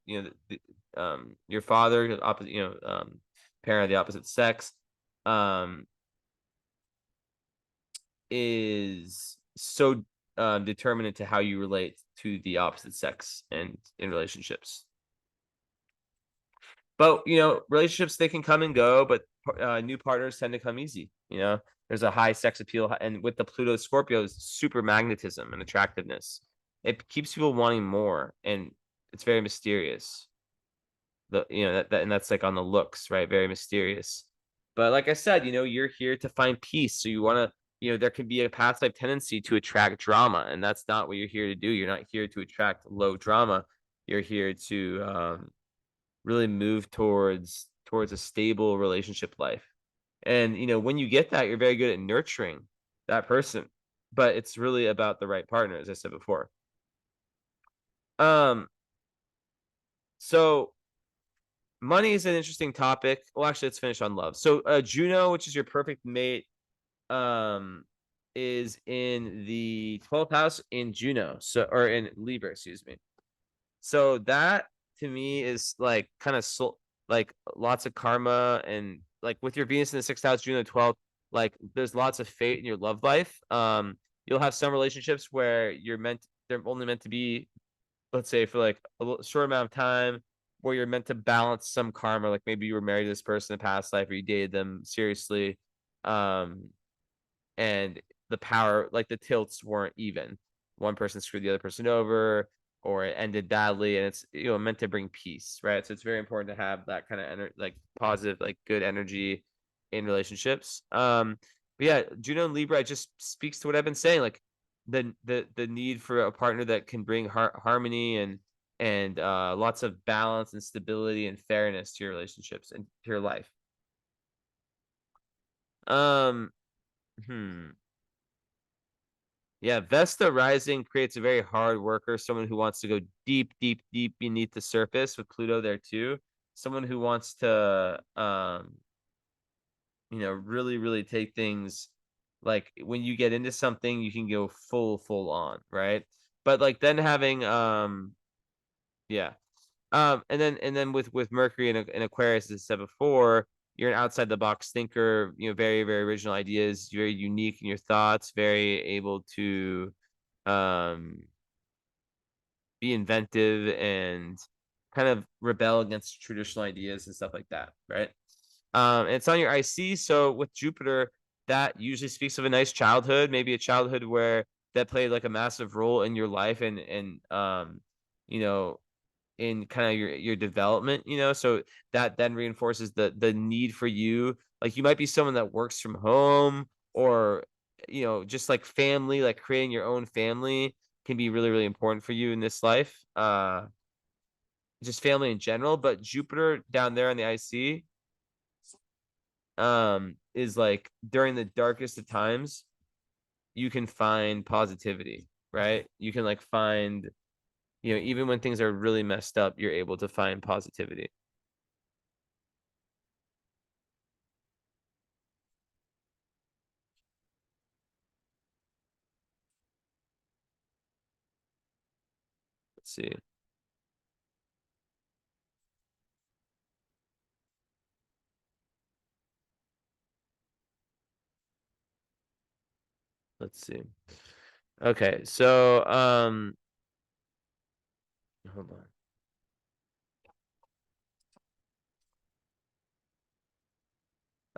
your father, opposite, parent of the opposite sex, um, is so determinant to how you relate to the opposite sex and in relationships. But relationships, they can come and go, but new partners tend to come easy. There's a high sex appeal, and with the Pluto Scorpio's super magnetism and attractiveness, it keeps people wanting more, and it's very mysterious. And that's like on the looks, right? Very mysterious. But like I said, you're here to find peace. So you want to, there can be a past life tendency to attract drama, and that's not what you're here to do. You're not here to attract low drama. You're here to really move towards a stable relationship life. And when you get that, you're very good at nurturing that person. But it's really about the right partner, as I said before. Um, so money is an interesting topic. Well, actually, let's finish on love. So Juno, which is your perfect mate, um, is in the 12th house in Juno. So, or in Libra, excuse me. So that to me is like kind of like lots of karma, and like with your Venus in the 6th house, June the 12th, like there's lots of fate in your love life. You'll have some relationships where they're only meant to be, let's say, for like a short amount of time, where you're meant to balance some karma, like maybe you were married to this person in a past life or you dated them seriously. Um, and the power, like the tilts weren't even. One person screwed the other person over, or it ended badly, and it's meant to bring peace, right? So it's very important to have that kind of like positive, like good energy in relationships. But yeah, Juno and Libra just speaks to what I've been saying, like the need for a partner that can bring harmony and lots of balance and stability and fairness to your relationships and to your life. Um, hmm. Yeah, Vesta rising creates a very hard worker, someone who wants to go deep, deep, deep beneath the surface with Pluto there too. Someone who wants to really, really take things, like when you get into something, you can go full on, right? But like then having yeah. And then with Mercury in Aquarius, as I said before, you're an outside the box thinker. Very, very original ideas, very unique in your thoughts, very able to um be inventive and kind of rebel against traditional ideas and stuff like that, right? And it's on your IC, so with Jupiter, that usually speaks of a nice childhood, maybe a childhood where that played like a massive role in your life and you know in kind of your development, so that then reinforces the need for you, like you might be someone that works from home, or just like family, like creating your own family can be really, really important for you in this life, just family in general. But Jupiter down there on the IC is like during the darkest of times you can find positivity, right? You can like find, even when things are really messed up, you're able to find positivity. Let's see. Let's see. Okay, so hold on.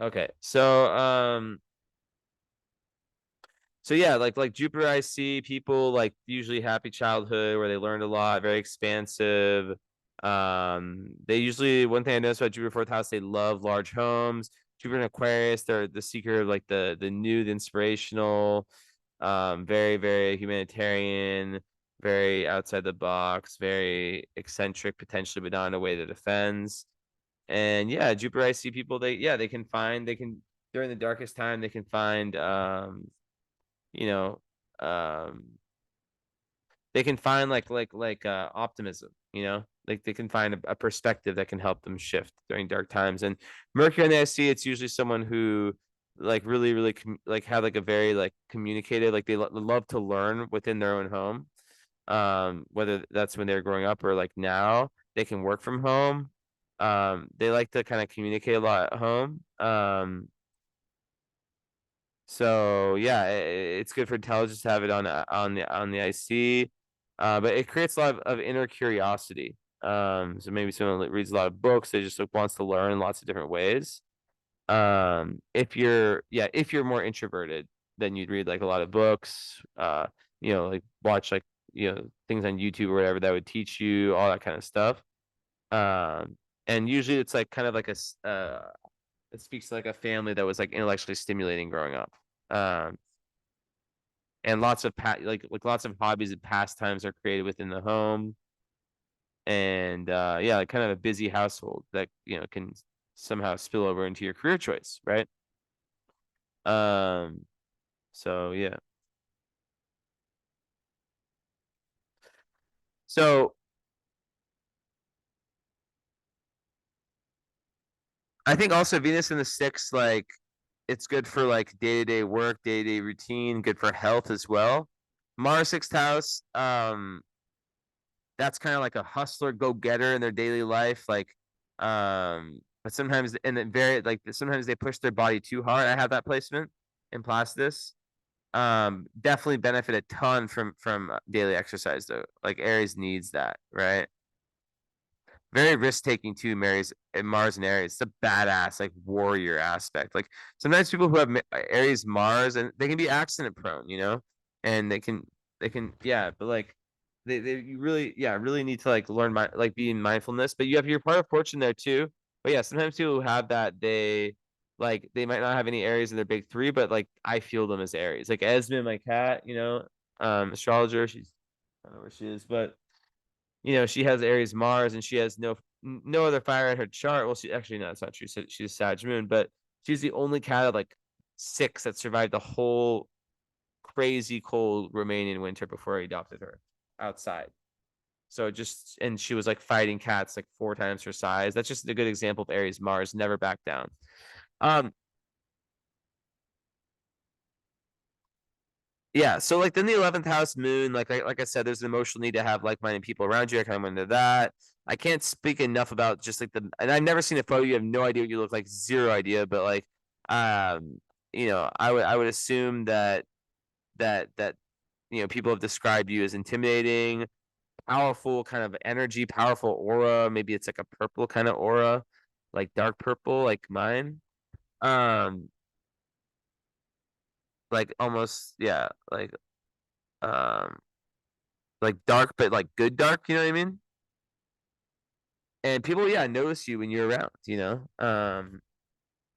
Okay, so So yeah, like Jupiter IC people like usually happy childhood where they learned a lot, very expansive. They usually one thing I noticed about Jupiter fourth house, they love large homes. Jupiter and Aquarius, they're the seeker of like the new, the inspirational, very, very humanitarian, very outside the box, very eccentric potentially, but not in a way that offends. And yeah, Jupiter IC people, they can find they can during the darkest time they can find you know, um, they can find optimism, like they can find a perspective that can help them shift during dark times. And Mercury on the IC, it's usually someone who like really, really like have like a very like communicative, like they love to learn within their own home. Whether that's when they're growing up or like now, they can work from home. They like to kind of communicate a lot at home. So yeah, it's good for intelligence to have it on the IC, but it creates a lot of inner curiosity. So maybe someone that reads a lot of books, they just like, wants to learn in lots of different ways. If you're more introverted, then you'd read like a lot of books. Like watch like things on YouTube or whatever that would teach you all that kind of stuff. And usually it's like kind of like it speaks to like a family that was like intellectually stimulating growing up. Um, and lots of lots of hobbies and pastimes are created within the home. And yeah, like kind of a busy household that can somehow spill over into your career choice, right? Um, so yeah. So I think also Venus in the sixth, like it's good for like day-to-day work, day-to-day routine, good for health as well. Mars sixth house, that's kind of like a hustler, go-getter in their daily life. But sometimes and it very like sometimes they push their body too hard. I have that placement in Placidus. Definitely benefit a ton from daily exercise though. Like Aries needs that, right? Very risk taking too. Mary's and Mars and Aries. It's a badass like warrior aspect. Like sometimes people who have Aries Mars and they can be accident prone, and they can yeah, but like they you really really need to like learn like be in mindfulness. But you have your part of fortune there too. But yeah, sometimes people who have that they might not have any Aries in their big three, but like I feel them as Aries. Like Esme, my cat, astrologer. I don't know where she is, but she has Aries Mars and she has no other fire in her chart. Well, she actually no, that's not true. She's a Sag Moon, but she's the only cat of like 6 that survived the whole crazy cold Romanian winter before I adopted her outside. So and she was like fighting cats like 4 times her size. That's just a good example of Aries Mars never back down. Um, Yeah, so like then the 11th house moon, like I said, there's an emotional need to have like-minded people around you. I kind of went into that. I can't speak enough about just like and I've never seen a photo. You have no idea what you look like, zero idea. But like, I would assume that people have described you as intimidating, powerful kind of energy, powerful aura. Maybe it's like a purple kind of aura, like dark purple, like mine. Um, like almost yeah, um like dark, but like good dark, you know what I mean? And people, yeah, notice you when you're around.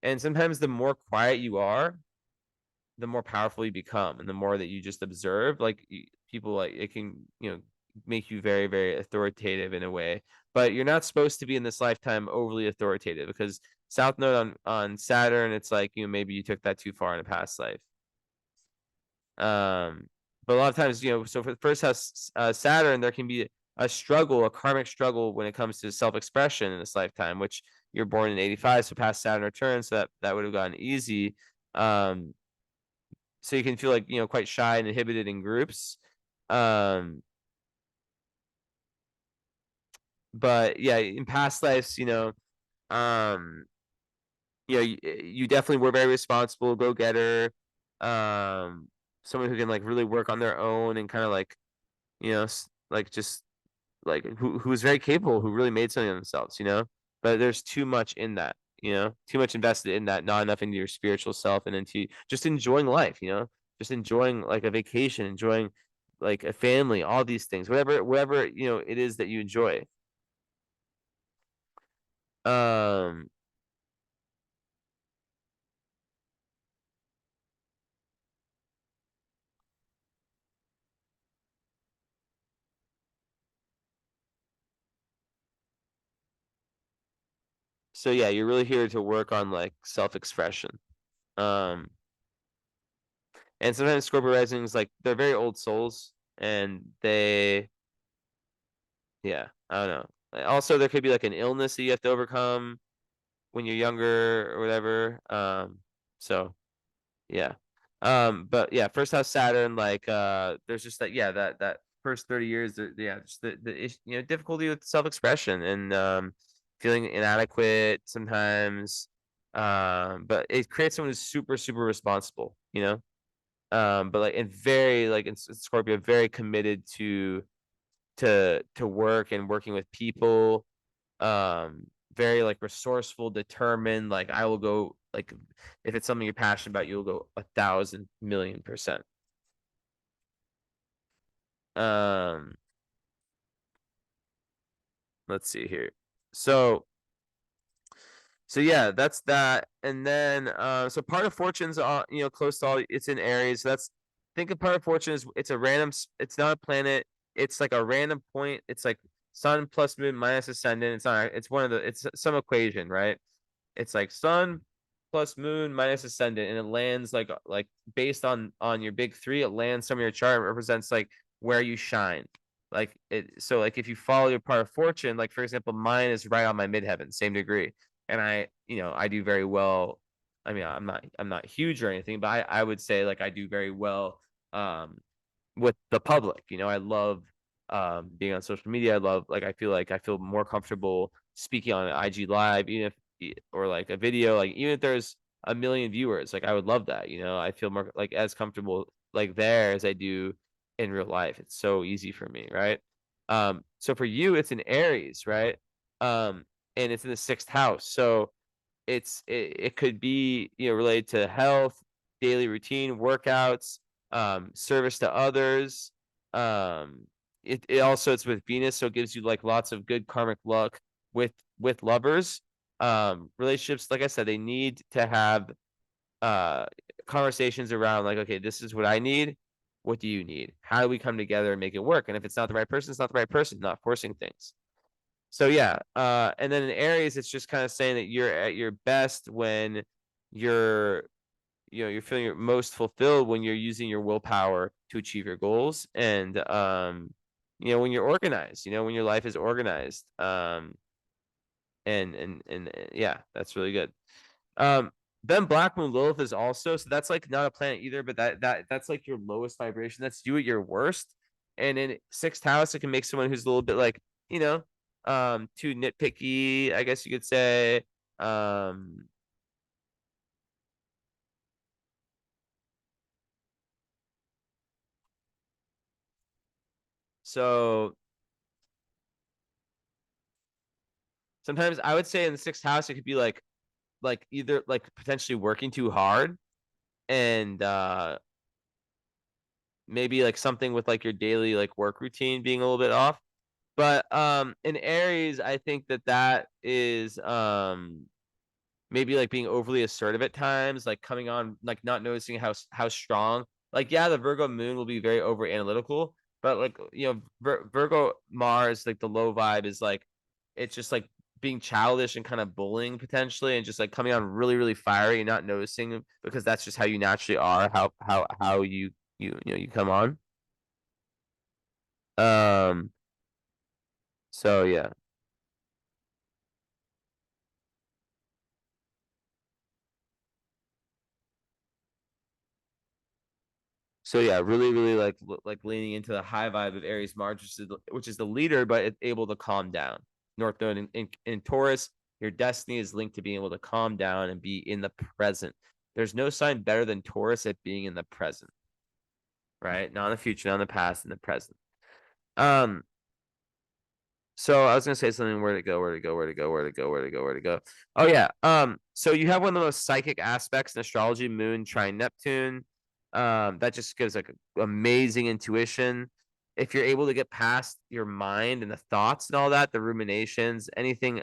And sometimes the more quiet you are, the more powerful you become, and the more that you just observe, like people, like it can, make you very, very authoritative in a way. But you're not supposed to be in this lifetime overly authoritative because South Node on Saturn, it's like maybe you took that too far in a past life. Um, but a lot of times, so for the first house, Saturn, there can be a struggle, a karmic struggle when it comes to self-expression in this lifetime, which you're born in 85, so past Saturn return, so that would have gotten easy. So you can feel like, quite shy and inhibited in groups. But yeah, in past lives, um, you definitely were very responsible, go-getter, someone who can like really work on their own and kind of like like just like who was very capable, who really made something of themselves. But there's too much in that, too much invested in that, not enough into your spiritual self and into just enjoying life. just enjoying like a vacation, enjoying like a family, all these things, whatever it is that you enjoy. Um, so yeah, you're really here to work on like self-expression. Um, and sometimes Scorpio risings like they're very old souls, and yeah, I don't know. Also, there could be like an illness that you have to overcome when you're younger or whatever. So yeah. But yeah, first house Saturn, like there's just that, yeah, that first 30 years, yeah, just the difficulty with self-expression and feeling inadequate sometimes. But it creates someone who's super, super responsible, you know? But like and very like in Scorpio, very committed to work and working with people. Um, very like resourceful, determined. Like I will go like if it's something you're passionate about, you'll go 1,000,000,000%. Um, let's see here. So yeah, that's that. And then so part of fortune's close to all it's in Aries. So that's think of part of fortune as it's a random it's not a planet, it's like a random point. It's like sun plus moon minus ascendant. It's one of the it's some equation, right? It's like sun plus moon minus ascendant, and it lands like based on your big three, it lands some of your chart. It represents like where you shine. Like it so like if you follow your part of fortune, like for example, mine is right on my midheaven, same degree. And I do very well. I mean, I'm not huge or anything, but I would say like I do very well um with the public. I love being on social media. I love like I feel more comfortable speaking on IG live, even if or like a video, like even if there's a million viewers, like I would love that. I feel more like as comfortable like there as I do in real life. It's so easy for me, right? So for you, it's in Aries, right? Um, and it's in the sixth house. So it could be related to health, daily routine, workouts, service to others. Um, it also it's with Venus, so it gives you like lots of good karmic luck with lovers. Relationships, like I said, they need to have uh conversations around like, okay, this is what I need. What do you need? How do we come together and make it work? And if it's not the right person, it's not the right person, not forcing things. So yeah, and then in Aries, it's just kind of saying that you're at your best when you're you're feeling your most fulfilled when you're using your willpower to achieve your goals, and when you're organized, when your life is organized. And yeah, that's really good. Then Black Moon Lilith is also, so that's like not a planet either, but that's like your lowest vibration. That's you at your worst. And in sixth house, it can make someone who's a little bit like, too nitpicky, I guess you could say. Um, so sometimes I would say in the sixth house, it could be like either like potentially working too hard and maybe like something with like your daily like work routine being a little bit off. But in Aries, I think that is maybe like being overly assertive at times, like coming on like not noticing how strong. Like yeah, the Virgo moon will be very over analytical, but like Virgo Mars, like the low vibe is like it's just like being childish and kind of bullying potentially, and just like coming on really really fiery and not noticing because that's just how you naturally are, how you come on. Um. So yeah. So yeah, really, really like leaning into the high vibe of Aries Mars, which is the leader, but it's able to calm down. North Node in Taurus, your destiny is linked to being able to calm down and be in the present. There's no sign better than Taurus at being in the present, right? Not in the future, not in the past, in the present. Um, so I was gonna say something. Where to go? Where to go? Where to go? Where to go? Where to go? Where to go? Oh yeah. So you have one of the most psychic aspects in astrology, Moon trine Neptune. That just gives like amazing intuition. If you're able to get past your mind and the thoughts and all that, the ruminations, anything,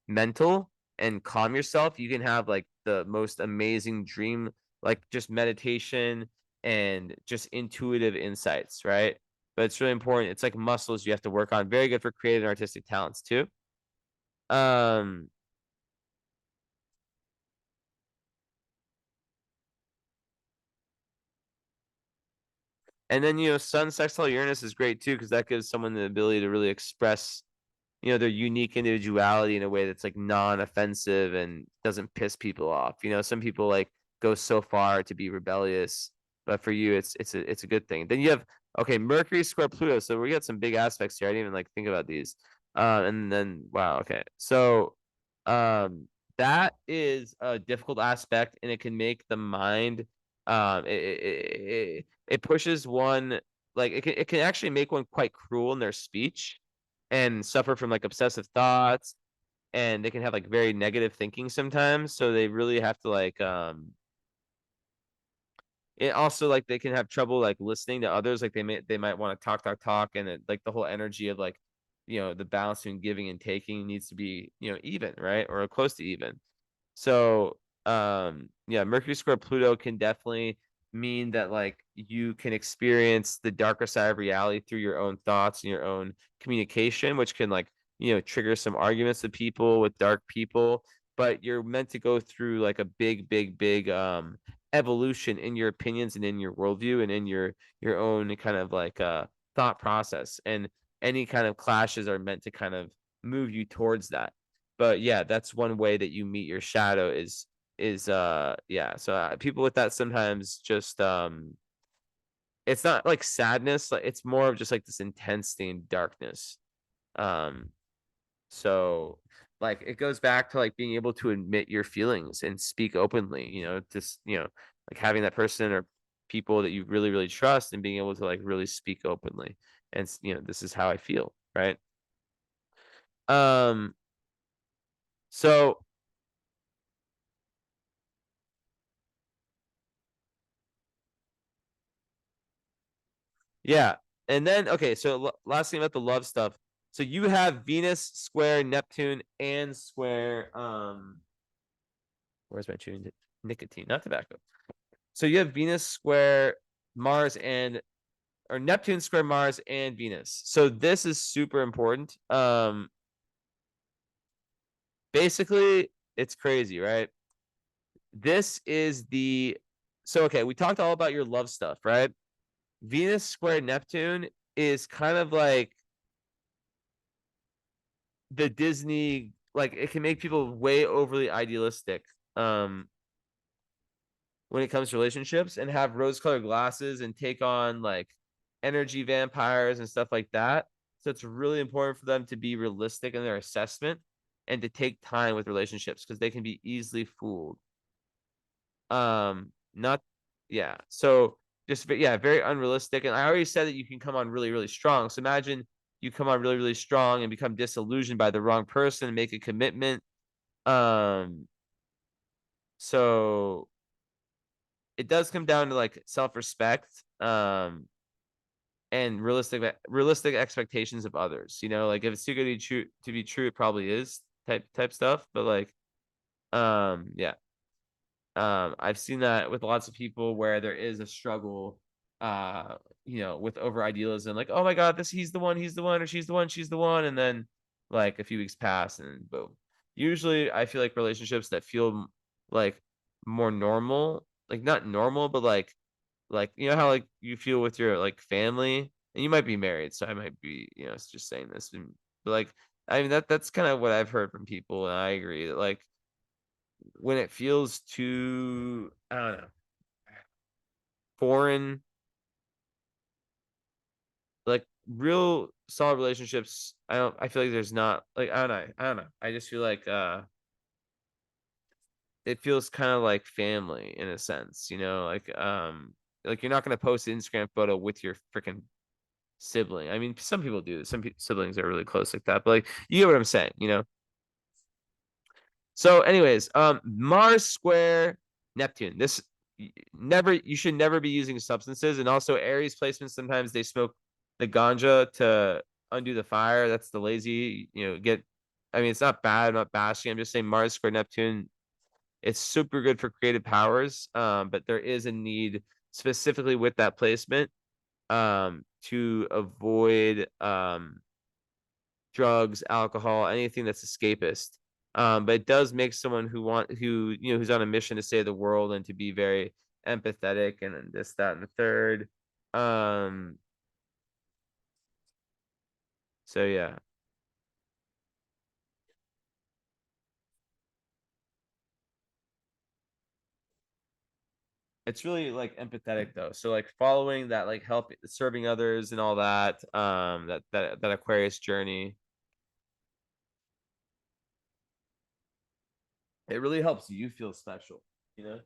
mental, and calm yourself, you can have like the most amazing dream, like just meditation and just intuitive insights, right? But it's really important. It's like muscles you have to work on. Very good for creative and artistic talents too. Um, and then Sun sextile Uranus is great too because that gives someone the ability to really express their unique individuality in a way that's like non-offensive and doesn't piss people off. Some people like go so far to be rebellious, but for you, it's a good thing. Then you have okay, Mercury square Pluto. So we got some big aspects here. I didn't even like think about these. And then wow, okay. So that is a difficult aspect, and it can make the mind it pushes one like it can actually make one quite cruel in their speech and suffer from like obsessive thoughts, and they can have like very negative thinking sometimes, so they really have to like it also like they can have trouble like listening to others, like they might want to talk and like the whole energy of like the balance between giving and taking needs to be even, right, or close to even. So, yeah, Mercury square Pluto can definitely mean that like you can experience the darker side of reality through your own thoughts and your own communication, which can like, trigger some arguments with people, with dark people, but you're meant to go through like a big, big, big evolution in your opinions and in your worldview and in your own kind of like thought process. And any kind of clashes are meant to kind of move you towards that. But yeah, that's one way that you meet your shadow is yeah. So people with that sometimes just it's not like sadness, like it's more of just like this intense thing, darkness. Um so like it goes back to like being able to admit your feelings and speak openly, just like having that person or people that you really, really trust and being able to like really speak openly. And this is how I feel, right? Um so yeah. And then, okay, so last thing about the love stuff. So you have Venus square Neptune and square, where's my tune? Nicotine, not tobacco. So you have Venus square Mars or Neptune square Mars and Venus. So this is super important. Basically, it's crazy, right? This is so okay, we talked all about your love stuff, right? Venus square Neptune is kind of like the Disney, like it can make people way overly idealistic when it comes to relationships and have rose-colored glasses and take on like energy vampires and stuff like that. So it's really important for them to be realistic in their assessment and to take time with relationships because they can be easily fooled. Not yeah. So just yeah, very unrealistic. And I already said that you can come on really, really strong. So imagine you come on really, really strong and become disillusioned by the wrong person, make a commitment. Um, so it does come down to like self-respect, and realistic expectations of others. Like if it's too good to be true, it probably is type stuff. But like, yeah. I've seen that with lots of people where there is a struggle, with over idealism, like, oh my God, he's the one, or she's the one, and then like a few weeks pass and boom. Usually I feel like relationships that feel like more normal, like not normal, but like how like you feel with your like family, and you might be married, so I might be, it's just saying this, but like I mean that's kind of what I've heard from people, and I agree that like when it feels too, I don't know, foreign, like real solid relationships, I feel like there's not like I don't know. I just feel like it feels kind of like family in a sense, like you're not gonna post an Instagram photo with your freaking sibling. I mean, some people do. Some siblings are really close like that, but like you get what I'm saying. So, anyways, Mars square Neptune. This you should never be using substances. And also Aries placements, sometimes they smoke the ganja to undo the fire. That's the lazy, I mean, it's not bad. I'm not bashing. I'm just saying Mars square Neptune, it's super good for creative powers. But there is a need specifically with that placement to avoid drugs, alcohol, anything that's escapist. But it does make someone who's on a mission to save the world and to be very empathetic and this, that, and the third. So yeah. It's really like empathetic though. So like following that, like help serving others and all that, that Aquarius journey. It really helps you feel special, to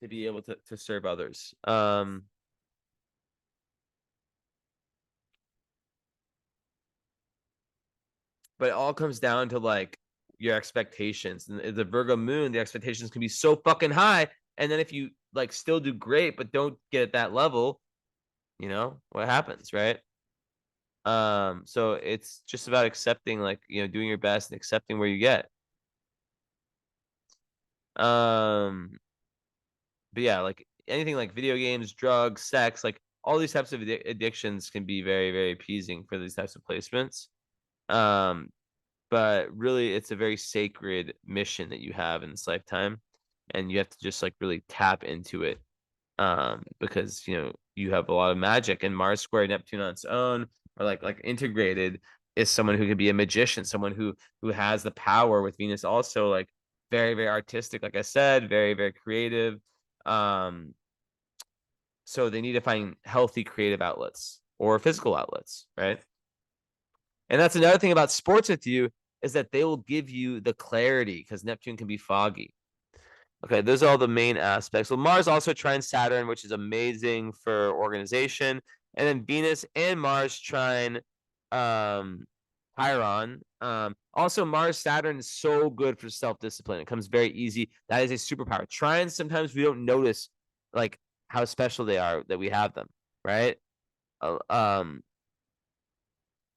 be able to serve others. But it all comes down to like your expectations. And the Virgo moon, the expectations can be so fucking high. And then if you like still do great, but don't get at that level, what happens, right? So it's just about accepting, like, doing your best and accepting where you get. But yeah, like anything like video games, drugs, sex, like all these types of addictions can be very, very appeasing for these types of placements. But really it's a very sacred mission that you have in this lifetime, and you have to just like really tap into it, because you have a lot of magic, and Mars square Neptune on its own, or like integrated, is someone who can be a magician, someone who has the power, with Venus also like very, very artistic, like I said, very, very creative. um so they need to find healthy creative outlets or physical outlets, right? And that's another thing about sports with you, is that they will give you the clarity, because Neptune can be foggy. Okay, those are all the main aspects. Well, Mars also trines Saturn, which is amazing for organization. And then Venus and Mars trine Chiron. Also, Mars Saturn is so good for self-discipline. It comes very easy. That is a superpower. Trines, sometimes we don't notice like how special they are that we have them, right? Uh, um,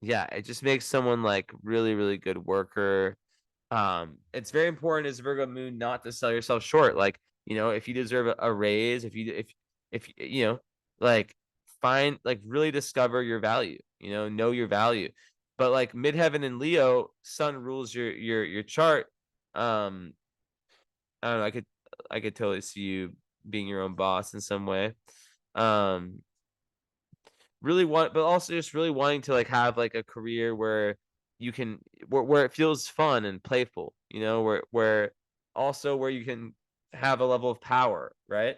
yeah, it just makes someone like really, really good worker. It's very important as Virgo moon not to sell yourself short. Like, if you deserve a raise, if like find, like, really discover your value, know your value. But like midheaven in Leo, Sun rules your chart. Um, I don't know, I could totally see you being your own boss in some way. Um, really want, but also just really wanting to like have like a career where you can, where it feels fun and playful, where also where you can have a level of power, right?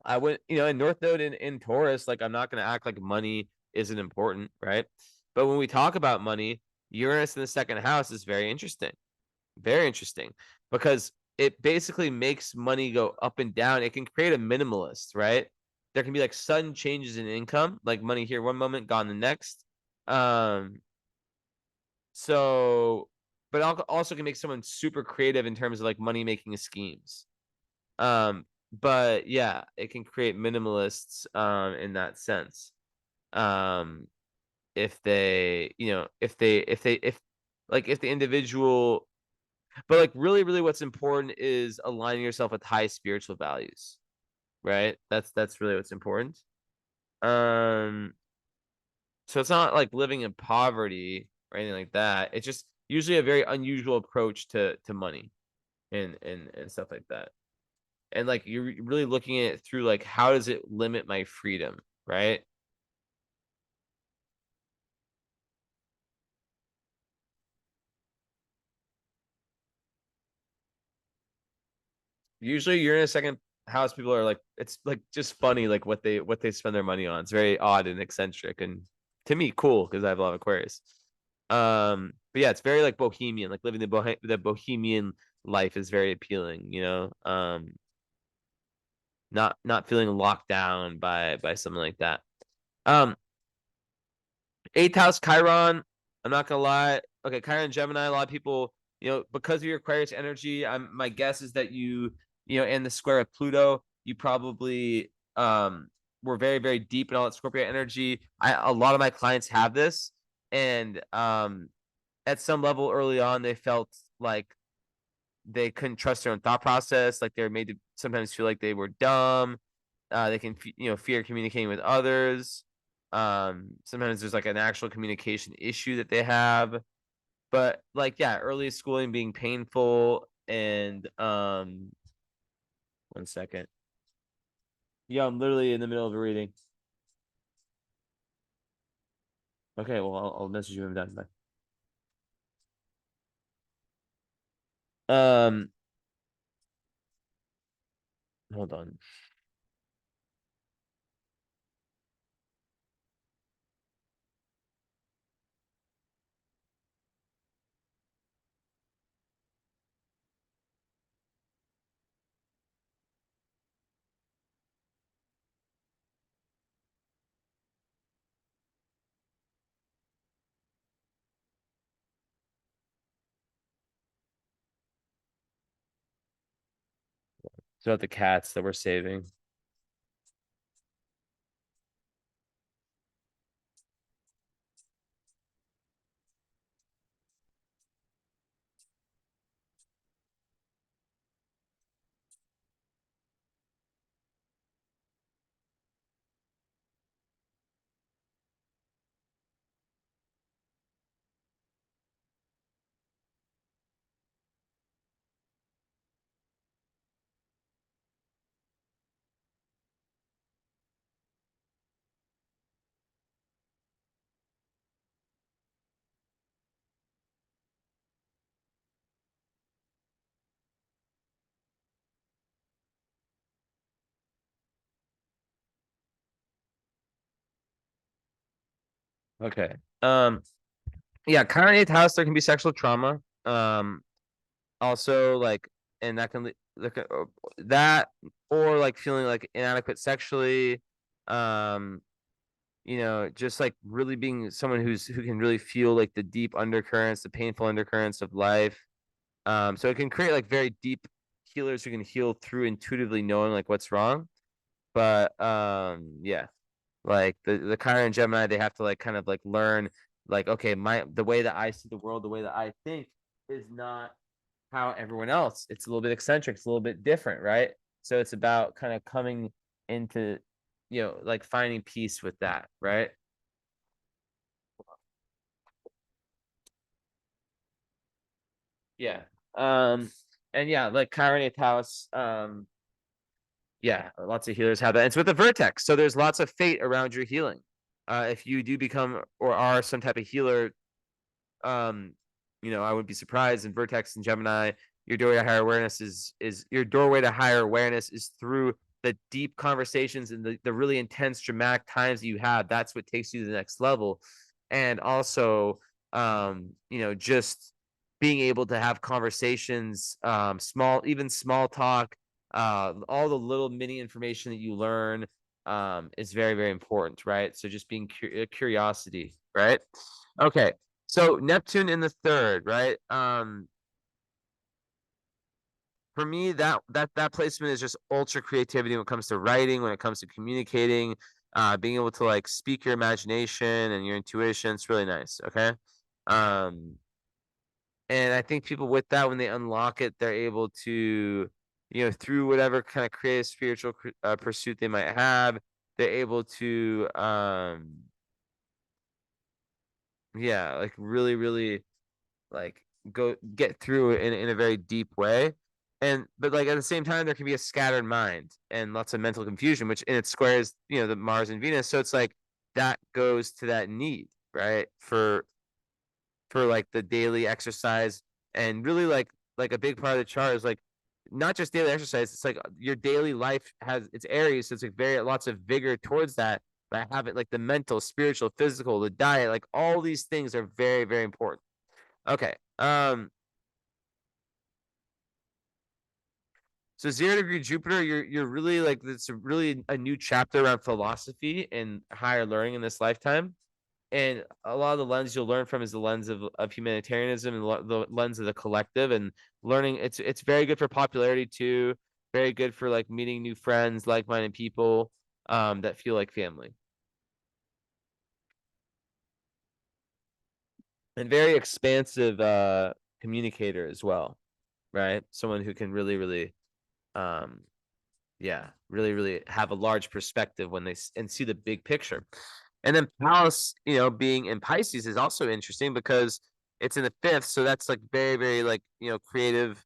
I would, in North Node in Taurus, like I'm not gonna act like money isn't important, right? But when we talk about money, Uranus in the second house is very interesting. Very interesting, because it basically makes money go up and down. It can create a minimalist, right? There can be like sudden changes in income, like money here one moment, gone the next. Um, so, but also can make someone super creative in terms of like money making schemes. But yeah, it can create minimalists in that sense. Um, if they, if the individual, but like really, really what's important is aligning yourself with high spiritual values, right? That's really what's important. Um, so it's not like living in poverty or anything like that. It's just usually a very unusual approach to money and stuff like that. And like you're really looking at it through like, how does it limit my freedom, right? Usually you're in a second house, people are like, it's like just funny like what they spend their money on. It's very odd and eccentric, and to me cool, because I have a lot of Aquarius. But yeah, it's very like bohemian, like living the bohemian life is very appealing, not feeling locked down by something like that. um Eighth house Chiron, I'm not gonna lie. Okay, Chiron Gemini, a lot of people because of your Aquarius energy, my guess is that in the square of Pluto, you probably were very, very deep in all that Scorpio energy. A lot of my clients have this, and at some level early on, they felt like they couldn't trust their own thought process. Like they were made to sometimes feel like they were dumb. They can fear communicating with others. Sometimes there's like an actual communication issue that they have. But like yeah, early schooling being painful and 1 second. Yeah, I'm literally in the middle of a reading. Okay, well I'll message you when I'm done. Bye. Hold on. It's about the cats that we're saving. Okay. Yeah, Chiron eighth house, there can be sexual trauma. Also like, and that can look at that, or like feeling like inadequate sexually. Um, just like really being someone who can really feel like the deep undercurrents, the painful undercurrents of life. So it can create like very deep healers who can heal through intuitively knowing like what's wrong. But yeah, like the Chiron Gemini, they have to like kind of like learn like, okay, the way that I see the world, the way that I think is not how everyone else. It's a little bit eccentric, it's a little bit different, right? So it's about kind of coming into, like finding peace with that, right? Yeah. And yeah, like Chiron eighth house, yeah, lots of healers have that. It's with the vertex, so there's lots of fate around your healing. If you do become or are some type of healer, um, I wouldn't be surprised. In Vertex and Gemini, your doorway to higher awareness is your doorway to higher awareness is through the deep conversations and the really intense dramatic times that you have. That's what takes you to the next level. And also, just being able to have conversations, even small talk, all the little mini information that you learn, is very, very important, right? So just being curiosity, right? Okay. So Neptune in the third, right? For me, that placement is just ultra creativity when it comes to writing, when it comes to communicating, being able to like speak your imagination and your intuition. It's really nice. Okay. Um, and I think people with that, when they unlock it, they're able to, through whatever kind of creative spiritual pursuit they might have, they're able to, yeah, like really, really like go get through it in a very deep way. But like at the same time, there can be a scattered mind and lots of mental confusion, which in its squares, the Mars and Venus. So it's like that goes to that need, right? For like the daily exercise, and really like a big part of the chart is like not just daily exercise, it's like your daily life has its areas, so it's like very lots of vigor towards that. But I have it like the mental, spiritual, physical, the diet, like all these things are very, very important. Okay. So 0 degree Jupiter, you're really like it's really a new chapter around philosophy and higher learning in this lifetime. and a lot of the lens you'll learn from is the lens of humanitarianism and the lens of the collective and learning. It's very good for popularity too. Very good for like meeting new friends, like-minded people that feel like family. And very expansive communicator as well, right? Someone who can really um yeah, really have a large perspective when and see the big picture. And then Palace, being in Pisces is also interesting because it's in the fifth, so that's like very like, creative.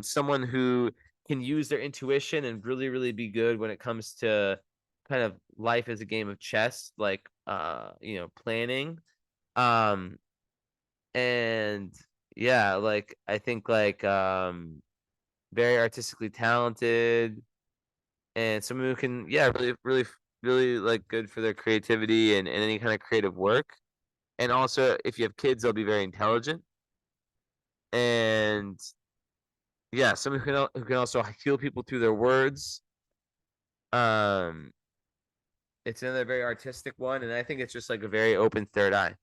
Someone who can use their intuition and really be good when it comes to kind of life as a game of chess, like planning. Um and yeah, like I think like very artistically talented and someone who can, yeah, really like good for their creativity and any kind of creative work. And also, if you have kids, they'll be very intelligent. And yeah, someone who can also heal people through their words. Um, it's another very artistic one, and I think it's just like a very open third eye.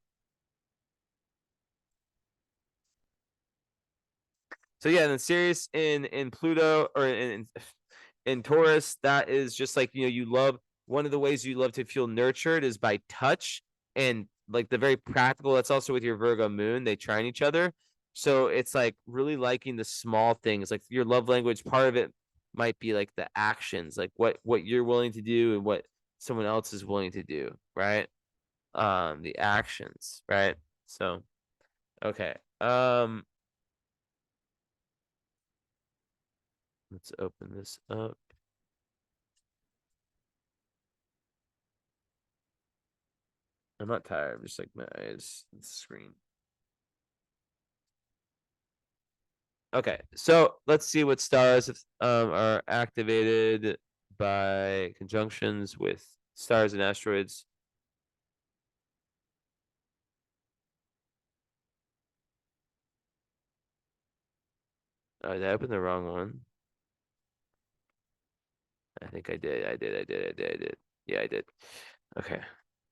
So yeah, and then Sirius in Pluto or in Taurus, that is just like, you love one of the ways you love to feel nurtured is by touch and like the very practical. That's also with your Virgo moon, they trine each other. So it's like really liking the small things, like your love language. Part of it might be like the actions, like what you're willing to do and what someone else is willing to do, right? The actions, right? So okay. Let's open this up. I'm not tired. I'm just like my eyes, the screen. Okay, so let's see what stars are activated by conjunctions with stars and asteroids. Oh, did I open the wrong one? I think I did. I did. Yeah, I did. Okay.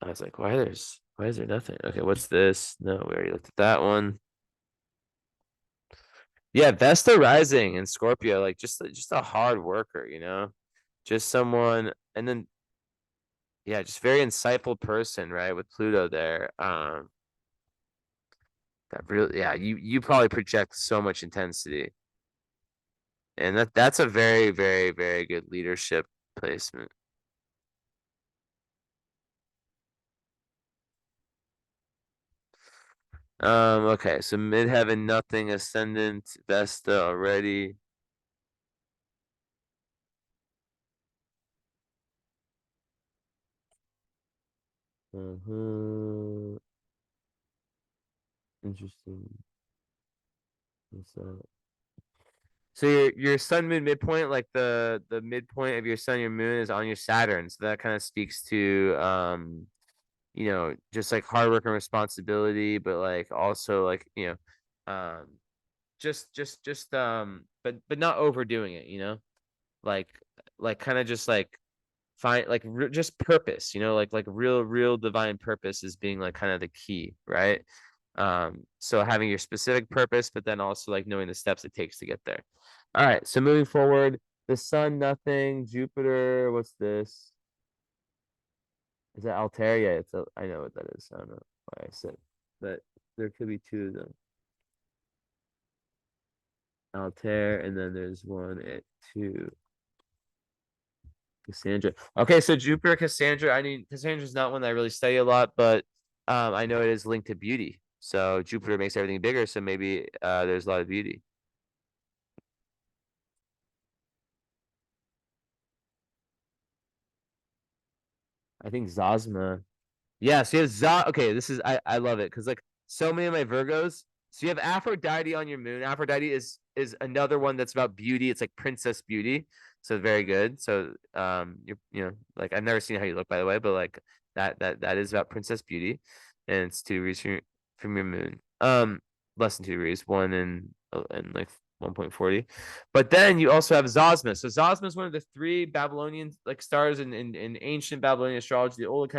I was like, why is there nothing? Okay, what's this? No, we already looked at that one. Yeah, Vesta rising in Scorpio, like just a hard worker, just someone, and then yeah, just very insightful person, right? With Pluto there. That really, yeah, you probably project so much intensity. And that's a very good leadership placement. Okay, so midheaven, nothing, ascendant, Vesta already. Interesting. What's that? So your sun moon midpoint, like the midpoint of your sun, your moon is on your Saturn. So that kind of speaks to just like hard work and responsibility, but like also like, but not overdoing it, like kind of just like find like just purpose, like real divine purpose is being like kind of the key, right? So having your specific purpose, but then also like knowing the steps it takes to get there. All right, so moving forward, the sun, nothing, Jupiter, what's this? Is that Altair? Yeah, I know what that is. I don't know why I said, but there could be two of them. Altair, and then there's one at 2. Cassandra. Okay, so Jupiter, Cassandra. I mean, Cassandra's not one that I really study a lot, but I know it is linked to beauty. So Jupiter makes everything bigger, so maybe there's a lot of beauty. I think Zosma. Yeah, so you have Okay, this is I love it because like so many of my Virgos. So you have Aphrodite on your moon. Aphrodite is another one that's about beauty. It's like princess beauty. So very good. So you're like I've never seen how you look by the way, but like that is about princess beauty, and it's 2 degrees from your moon. Less than 2 degrees, one and like 1.40. But then you also have Zosma. So Zosma is one of the 3 Babylonian like stars in ancient Babylonian astrology, the oldest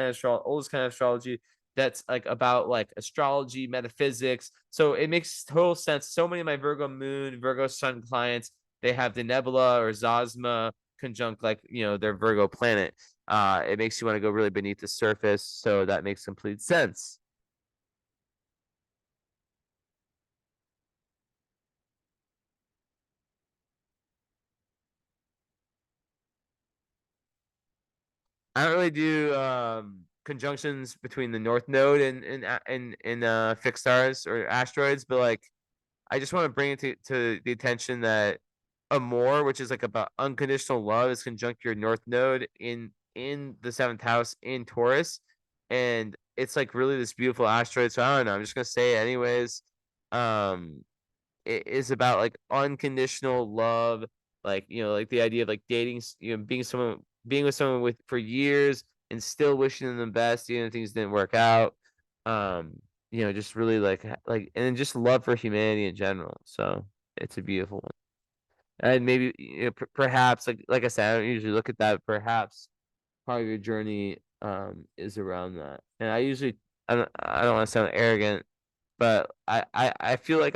kind of astrology. that's like about like astrology, metaphysics. So it makes total sense. So many of my Virgo moon, Virgo sun clients, they have the nebula or Zosma conjunct like, their Virgo planet. It makes you want to go really beneath the surface. So that makes complete sense. I don't really do conjunctions between the North Node and fixed stars or asteroids, but like I just want to bring it to the attention that Amor, which is like about unconditional love, is conjunct your North Node in the seventh house in Taurus, and it's like really this beautiful asteroid. So I don't know. I'm just gonna say it anyways. Um, it is about like unconditional love, like like the idea of like dating, being with someone with for years and still wishing them the best, even if things didn't work out. Just really like and then just love for humanity in general. So it's a beautiful one. And maybe perhaps like I said, I don't usually look at that. Perhaps part of your journey is around that. And I don't want to sound arrogant, but I feel like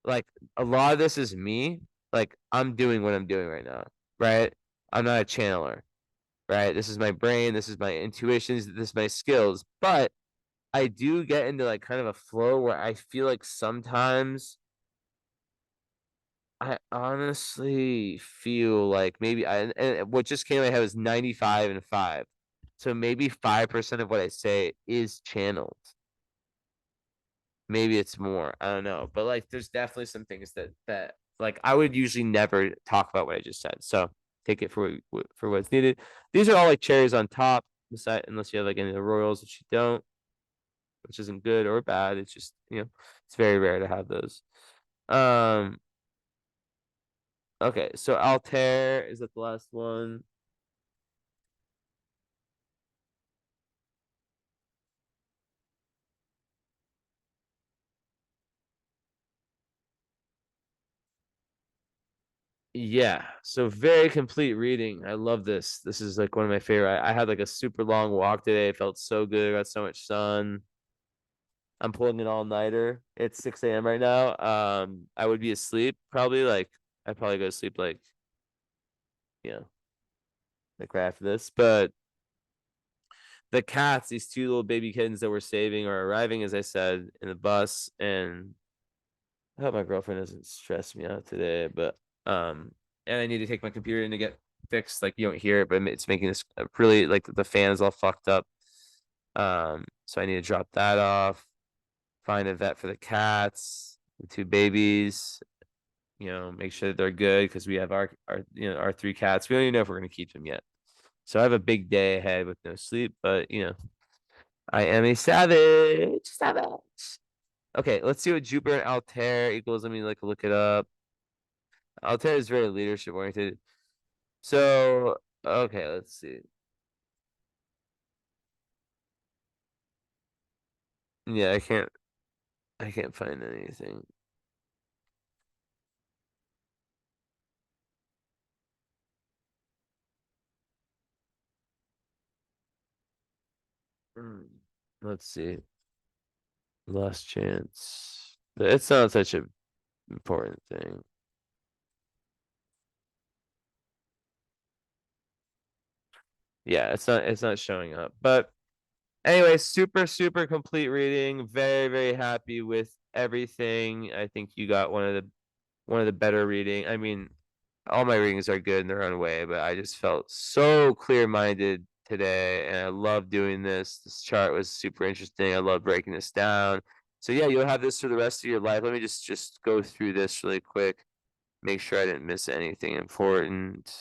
like a lot of this is me. Like I'm doing what I'm doing right now, right? I'm not a channeler, right? This is my brain, this is my intuitions, this is my skills. But I do get into like kind of a flow where I feel like sometimes I honestly feel like maybe and what just came to my head was 95 and 5. So maybe 5% of what I say is channeled. Maybe it's more. I don't know. But like there's definitely some things that like I would usually never talk about what I just said. So take it for what's needed. These are all like cherries on top, beside unless you have like any of the royals, which you don't, which isn't good or bad. It's just, it's very rare to have those. Um okay, so Altair is that the last one. Yeah, so very complete reading. I love this. This is like one of my favorite. I had like a super long walk today. It felt so good. I got so much sun. I'm pulling an all-nighter. It's 6 a.m. right now. I would be asleep probably like I'd probably go to sleep like, you know, like right after this. But the cats, these two little baby kittens that we're saving are arriving, as I said, in the bus, and I hope my girlfriend doesn't stress me out today, but and I need to take my computer in to get fixed. Like you don't hear it, but it's making this really like the fan is all fucked up. So I need to drop that off, find a vet for the cats, the two babies, make sure that they're good because we have our three cats. We don't even know if we're gonna keep them yet. So I have a big day ahead with no sleep, but I am a savage. Savage. Okay, let's see what Jupiter and Altair equals. Let me like look it up. Altair is very leadership oriented. So okay, let's see. Yeah, I can't find anything. Let's see. Last chance. It's not such an important thing. Yeah, it's not showing up. But anyway, super, super complete reading. Very, very happy with everything. I think you got one of the better reading. I mean, all my readings are good in their own way, but I just felt so clear-minded today, and I love doing this. This chart was super interesting. I love breaking this down. So yeah, you'll have this for the rest of your life. Let me just go through this really quick. Make sure I didn't miss anything important.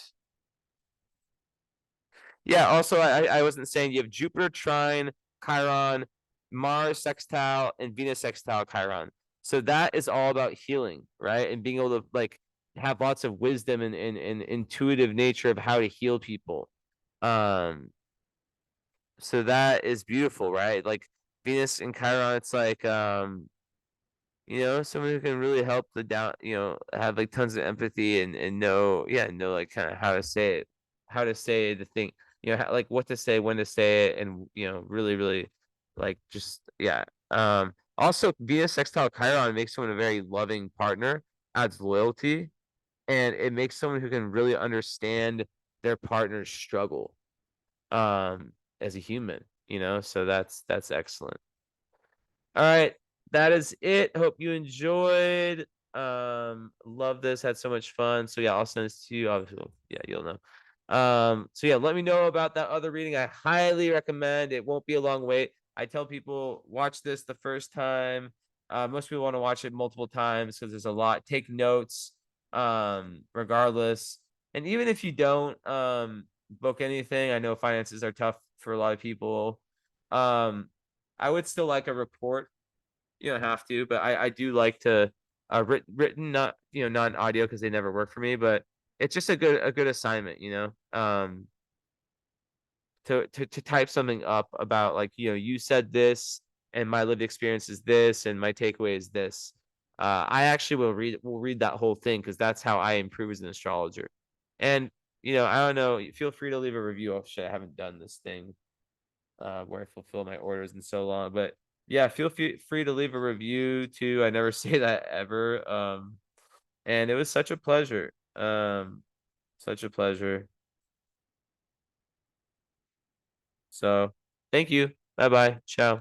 Yeah, also I wasn't saying you have Jupiter trine Chiron, Mars sextile, and Venus sextile Chiron. So that is all about healing, right? And being able to like have lots of wisdom and intuitive nature of how to heal people. Um, so that is beautiful, right? Like Venus and Chiron, it's like someone who can really help the down, have like tons of empathy and know like kind of how to say it, how to say the thing, like what to say, when to say it, and really, really Like just yeah. Also Venus sextile Chiron makes someone a very loving partner, adds loyalty, and it makes someone who can really understand their partner's struggle as a human, so that's excellent. All right, that is it. Hope you enjoyed. Love this, had so much fun. So yeah, I'll send this to you. Obviously, yeah, you'll know. So yeah, let me know about that other reading. I highly recommend. It won't be a long wait. I tell people watch this the first time. Most people want to watch it multiple times because there's a lot. Take notes, regardless. And even if you don't book anything, I know finances are tough for a lot of people. I would still like a report. You don't have to, but I do like to written, not not an audio because they never work for me, but it's just a good assignment, to type something up about like you said this and my lived experience is this and my takeaway is this. I actually will read that whole thing because that's how I improve as an astrologer. And I don't know. Feel free to leave a review. Oh shit, I haven't done this thing where I fulfill my orders in so long. But yeah, feel free to leave a review too. I never say that ever. And it was such a pleasure. Such a pleasure. So thank you. Bye bye. Ciao.